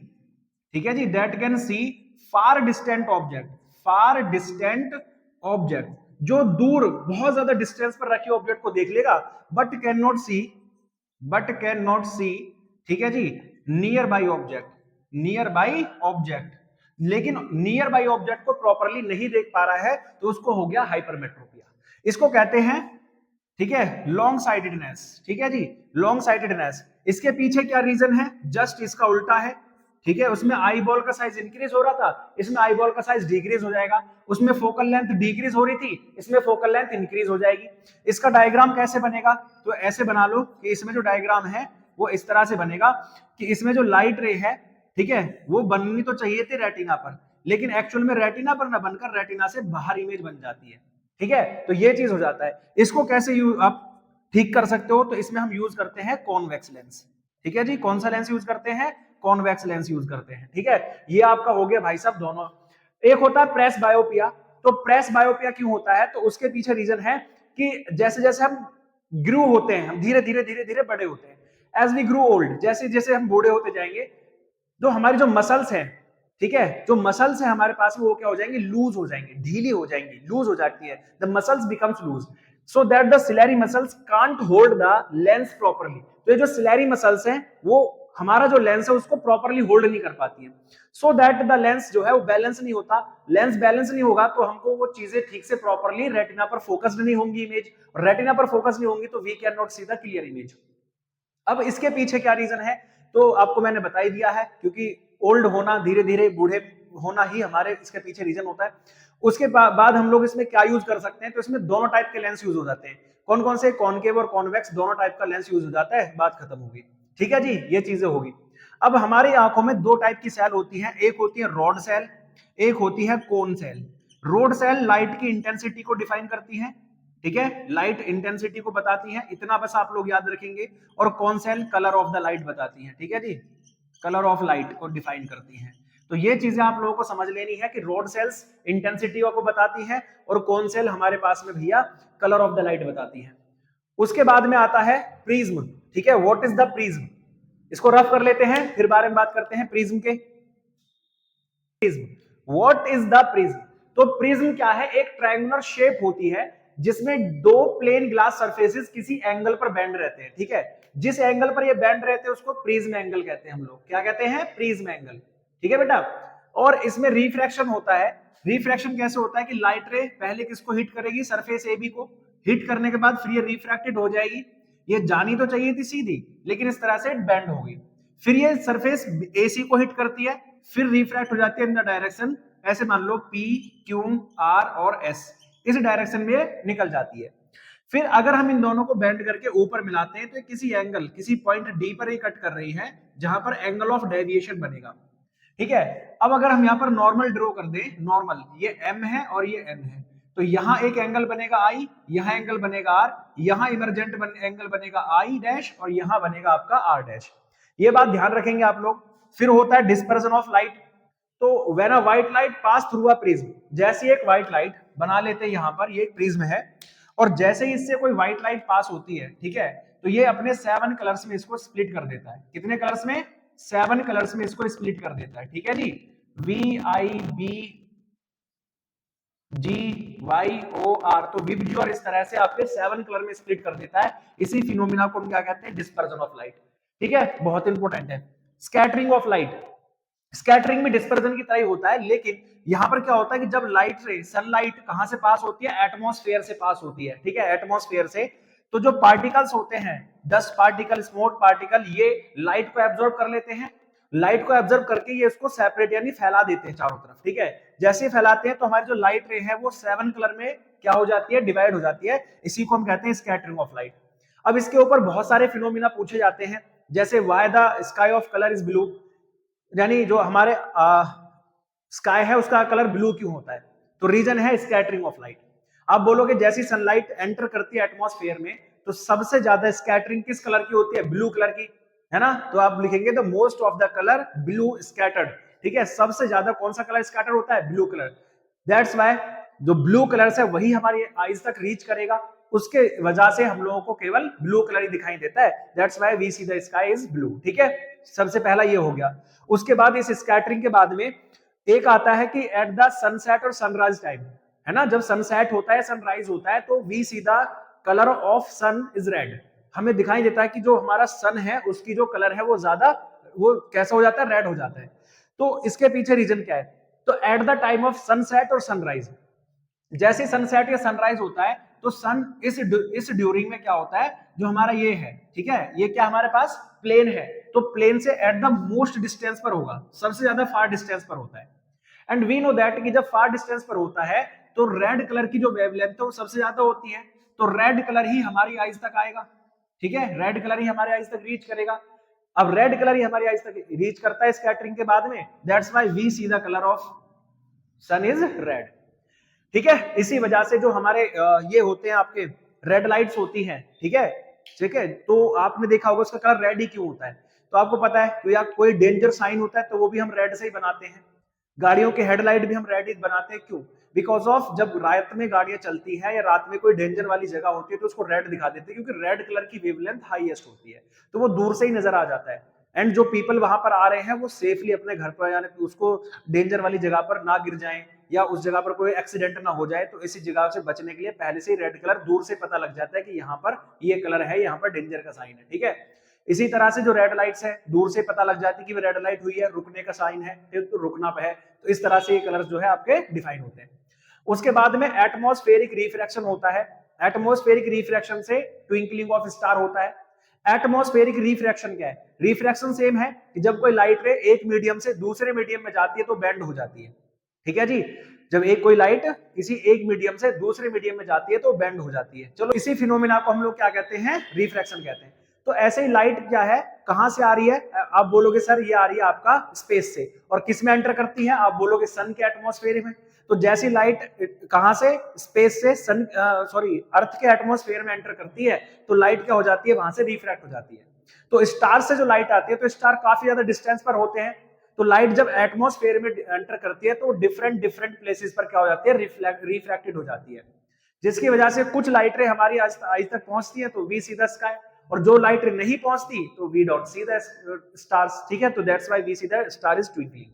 ठीक है जी, that can see far distant object, far distant object, जो दूर बहुत ज्यादा डिस्टेंस पर रखे ऑब्जेक्ट को देख लेगा, बट कैन नॉट सी, ठीक है जी, nearby object, nearby object, लेकिन नियर बाई ऑब्जेक्ट को प्रॉपरली नहीं देख पा रहा है, तो उसको हो गया हाइपरमेट्रोपिया। इसको कहते हैं, ठीक है, लॉन्ग साइटेडनेस, ठीक है जी, लॉन्ग साइटेडनेस। इसके पीछे क्या रीजन है, जस्ट इसका उल्टा है, ठीक है, उसमें आई बॉल का साइज इंक्रीज हो रहा था, इसमें आई बॉल का साइज डिक्रीज हो जाएगा, उसमें फोकल लेंथ डिक्रीज हो रही थी, इसमें फोकल लेंथ इंक्रीज हो जाएगी। इसका डायग्राम कैसे बनेगा, तो ऐसे बना लो कि इसमें जो डायग्राम है वो इस तरह से बनेगा कि इसमें जो लाइट रे है, ठीक है, वो बननी तो चाहिए थी रेटिना पर, लेकिन एक्चुअल में रेटिना पर ना बनकर रेटिना से बाहर इमेज बन जाती है, ठीक है, तो ये चीज हो जाता है। इसको कैसे आप ठीक कर सकते हो, तो इसमें हम यूज करते हैं कॉन्वेक्स लेंस, ठीक है जी, कौन सा लेंस यूज करते हैं, कॉन्वेक्स लेंस यूज करते हैं, ठीक है। ये आपका हो गया भाई साहब दोनों। एक होता है प्रेस बायोपिया, तो प्रेस बायोपिया क्यों होता है, तो उसके पीछे रीजन है कि जैसे जैसे हम ग्रू होते हैं, हम धीरे धीरे बड़े होते हैं, एज वी ग्रू ओल्ड, जैसे जैसे हम बूढ़े होते जाएंगे, तो हमारी जो मसल्स हैं, ठीक है, जो मसल्स है हमारे पास में, वो क्या हो जाएंगे, लूज हो जाएंगे, ढीली हो जाएंगी, लूज हो जाती है, the muscles becomes loose, so that the ciliary muscles can't hold the lens properly. तो ये जो सिलेरी मसल्स हैं वो हमारा जो लेंस है उसको प्रॉपर्ली होल्ड नहीं कर पाती है, सो दैट द लेंस जो है वो बैलेंस नहीं होता। लेंस बैलेंस नहीं होगा तो हमको वो चीजें ठीक से प्रॉपर्ली रेटिना पर फोकस्ड नहीं होंगी, इमेज रेटिना पर फोकस नहीं होंगी, तो we can not see the clear image. अब इसके पीछे क्या रीजन है, तो आपको मैंने बता ही दिया है, क्योंकि ओल्ड होना, धीरे धीरे बूढ़े होना ही हमारे इसके पीछे रीजन होता है। उसके बाद हम लोग इसमें क्या यूज कर सकते हैं, तो इसमें दोनों टाइप के लेंस यूज हो जाते हैं। कौन कौन से? कॉनकेव और कॉन्वेक्स, दोनों टाइप का लेंस यूज हो जाता है, बात खत्म होगी। ठीक है जी, ये चीजें होगी। अब हमारी आंखों में दो टाइप की सेल होती है, एक होती है रॉड सेल, एक होती है cone cell. Rod cell light की इंटेंसिटी को डिफाइन करती है, ठीक है, लाइट इंटेंसिटी को बताती है, इतना बस आप लोग याद रखेंगे। और cone cell colour of the light बताती है, ठीक है जी, कलर ऑफ लाइट को डिफाइन करती है। तो ये चीजें आप लोगों को समझ लेनी है कि रोड सेल्स इंटेंसिटी को बताती है और कौन सेल हमारे पास में भैया कलर ऑफ द लाइट बताती है। उसके बाद में आता है प्रिज्म, ठीक है, व्हाट इज द प्रिज्म, इसको रफ कर लेते हैं फिर बारे में बात करते हैं प्रिज्म के। Prism, what is the prism? तो प्रिज्म क्या है? एक ट्रायंगुलर शेप होती है जिसमें दो प्लेन ग्लास सरफेसेस किसी एंगल पर बेंड रहते हैं, ठीक है, जिस एंगल पर ये बेंड रहते हैं उसको प्रिज्म एंगल कहते हैं हम लोग। क्या कहते हैं? प्रिज्म एंगल, ठीक है बेटा। और इसमें रिफ्रैक्शन होता है। रिफ्रैक्शन कैसे होता है कि लाइट रे पहले किसको हिट करेगी? सरफेस ए बी को। हिट करने के बाद फिर ये रिफ्रैक्टेड हो जाएगी, ये जानी तो चाहिए थी सीधी, लेकिन इस तरह से बेंड होगी। फिर ये सरफेस एसी को हिट करती है, फिर रिफ्रैक्ट हो जाती है इन द डायरेक्शन, ऐसे मान लो पी क्यू आर और एस, इस डायरेक्शन में निकल जाती है। फिर अगर हम इन दोनों को बेंड करके ऊपर मिलाते हैं तो किसी एंगल, किसी पॉइंट डी पर ही कट कर रही है, जहां पर एंगल ऑफ डेविएशन बनेगा, ठीक है। अब अगर हम यहाँ पर नॉर्मल ड्रॉ कर दें, नॉर्मल, ये एम है और ये एन है, तो यहाँ एक एंगल बनेगा आई, यहाँ एंगल बनेगा आर, यहाँ इमरजेंट एंगल बनेगा आई डैश और यहाँ बनेगा आपका आर डैश। ये बात ध्यान रखेंगे आप लोग। फिर होता है डिस्पर्सन ऑफ लाइट। तो when a white light pass through a prism, जैसे एक व्हाइट लाइट बना लेते हैं यहाँ पर, ये एक प्रिज्म है, और जैसे ही इससे कोई व्हाइट लाइट पास होती है, ठीक है, तो ये अपने 7 कलर्स में इसको स्प्लिट कर देता है। कितने कलर्स में? 7 कलर्स में इसको स्प्लिट कर देता है, ठीक है जी। VIB GYOR, तो विबज्योर इस तरह से आपके 7 कलर में स्प्लिट कर देता है। इसी फिनोमिना को हम क्या कहते हैं? डिस्पर्जन ऑफ लाइट, ठीक है, बहुत इंपॉर्टेंट है। स्कैटरिंग ऑफ लाइट, स्कैटरिंग में डिस्पर्जन की तरह ही होता है, लेकिन यहां पर क्या होता है कि जब लाइट रे, सनलाइट कहां से पास होती है? एटमॉस्फेयर से पास होती है, ठीक है, एटमॉस्फेयर से। तो जो पार्टिकल्स होते हैं, डस्ट पार्टिकल, स्मॉल पार्टिकल, ये लाइट को एब्जॉर्ब कर लेते हैं। लाइट को एब्जॉर्ब करके ये इसको सेपरेट यानी फैला देते हैं चारों तरफ, ठीक है। जैसे ही फैलाते हैं तो हमारी जो लाइट रे है वो 7 कलर में क्या हो जाती है? डिवाइड हो जाती है। इसी को हम कहते हैं स्कैटरिंग ऑफ लाइट। अब इसके ऊपर बहुत सारे फिनोमिना पूछे जाते हैं, जैसे why the sky of colour is blue, यानी जो हमारे स्काई है उसका कलर ब्लू क्यों होता है? तो रीजन है स्कैटरिंग ऑफ लाइट। आप बोलोगे जैसी सनलाइट एंटर करती है एटमॉस्फेयर में तो सबसे ज्यादा स्कैटरिंग किस कलर की होती है? ब्लू कलर की, है ना। तो आप लिखेंगे the most of the colour blue scattered, ठीक है, सबसे ज्यादा कौन सा कलर स्कैटर होता है? Blue colour. दैट्स व्हाई जो ब्लू कलर है वही हमारी आईज तक रीच करेगा, उसके वजह से हम लोगों को केवल ब्लू कलर ही दिखाई देता है। That's why we see the sky is blue, ठीक है। सबसे पहला ये हो गया। उसके बाद इस स्कैटरिंग के बाद में एक आता है कि एट द सनसेट और सनराइज टाइम, है ना, जब सनसेट होता है, सनराइज होता है, तो we see the colour of sun is red, हमें दिखाई देता है कि जो हमारा सन है उसकी जो कलर है वो ज्यादा, वो कैसा हो जाता है? रेड हो जाता है। तो इसके पीछे रीजन क्या है? तो at the time of sunset और सनराइज, जैसे सनसेट या सनराइज होता है तो सन इस ड्यूरिंग में क्या होता है? जो हमारा ये है, ठीक है, ये क्या हमारे पास प्लेन है, तो प्लेन से एट द मोस्ट डिस्टेंस पर होगा, सबसे ज्यादा फार डिस्टेंस पर होता है। एंड वी नो दैट कि जब फार डिस्टेंस पर होता है तो रेड कलर की जो वेवलेंथ है वो सबसे ज्यादा होती है, तो रेड कलर ही हमारी आईज तक आएगा, ठीक है, रेड कलर ही हमारे आईज तक रीच करेगा। अब रेड कलर ही हमारी आईज तक रीच करता है स्कैटरिंग के बाद में, that's why we see the colour of sun is red, ठीक है। इसी वजह से जो हमारे ये होते हैं आपके रेड लाइट्स होती हैं, ठीक है, ठीक है, तो आपने देखा होगा उसका कलर रेड ही क्यों होता है? तो आपको पता है तो या कोई डेंजर साइन होता है तो वो भी हम रेड से ही बनाते हैं। गाड़ियों के हेडलाइट भी हम रेड ही बनाते हैं, क्यों? बिकॉज ऑफ जब रात में गाड़ियां चलती हैं या रात में कोई डेंजर वाली जगह होती है तो उसको रेड दिखा देते हैं, क्योंकि रेड कलर की वेवलेंथ हाईएस्ट होती है, तो वो दूर से ही नजर आ जाता है। एंड जो पीपल वहां पर आ रहे हैं वो सेफली अपने घर पर, यानी उसको डेंजर वाली जगह पर ना गिर जाएं या उस जगह पर कोई एक्सीडेंट ना हो जाए, तो इसी जगह से बचने के लिए पहले से ही रेड कलर दूर से पता लग जाता है कि यहाँ पर ये कलर है, यहाँ पर डेंजर का साइन है, ठीक है। इसी तरह से जो रेड लाइट्स है दूर से पता लग जाती है कि रेड लाइट हुई है, रुकने का साइन है, तो रुकना है। तो इस तरह से ये कलर्स जो है आपके डिफाइन होते हैं। उसके बाद में एटमॉस्फेरिक रिफ्रैक्शन होता है। एटमॉस्फेरिक रिफ्रैक्शन से ट्विंकलिंग ऑफ स्टार होता है। एटमॉस्फेरिक रिफ्रैक्शन क्या है? रिफ्रैक्शन सेम है कि जब कोई लाइट रे एक मीडियम से दूसरे मीडियम में जाती है तो बेंड हो जाती है। ठीक है जी, जब एक कोई लाइट किसी एक मीडियम से दूसरे मीडियम में जाती है तो बेंड हो जाती है। चलो इसी फिनोमिना को हम लोग क्या कहते हैं? रिफ्रैक्शन कहते हैं। तो ऐसे ही लाइट क्या है, कहां से आ रही है? आप बोलोगे सर ये आ रही है आपका स्पेस से, और किस में एंटर करती है? आप बोलोगे सन के एटमॉस्फेयर में। तो जैसी लाइट कहां से? स्पेस से सन सॉरी अर्थ के एटमॉस्फेयर में एंटर करती है तो लाइट क्या हो जाती है? वहां से रिफ्रैक्ट हो जाती है। तो स्टार से जो लाइट आती है, तो स्टार काफी ज्यादा डिस्टेंस पर होते हैं, तो लाइट जब एटमॉस्फेयर में एंटर करती है तो डिफरेंट डिफरेंट प्लेसेस पर क्या हो जाती है? रिफ्रैक्टेड हो जाती है, जिसकी वजह से कुछ लाइट रे हमारी आज तक पहुंचती है तो वी सी द स्काई, और जो लाइट रे नहीं पहुंचती तो we don't see the stars. ठीक है, तो that's why we see the star is twinkling.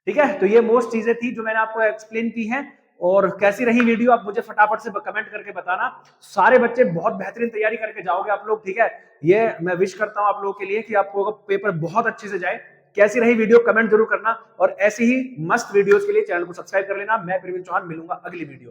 ठीक है, तो ये मोस्ट चीजें थी जो मैंने आपको एक्सप्लेन की हैं। और कैसी रही वीडियो आप मुझे फटाफट से कमेंट करके बताना। सारे बच्चे बहुत बेहतरीन तैयारी करके जाओगे आप लोग। ठीक है, ये मैं विश करता हूं आप लोगों के लिए कि आपको पेपर बहुत अच्छे से जाए। कैसी रही वीडियो कमेंट जरूर करना, और ऐसी ही मस्त वीडियोस के लिए चैनल को सब्सक्राइब कर लेना। मैं प्रवीण चौहान, मिलूंगा अगली वीडियो।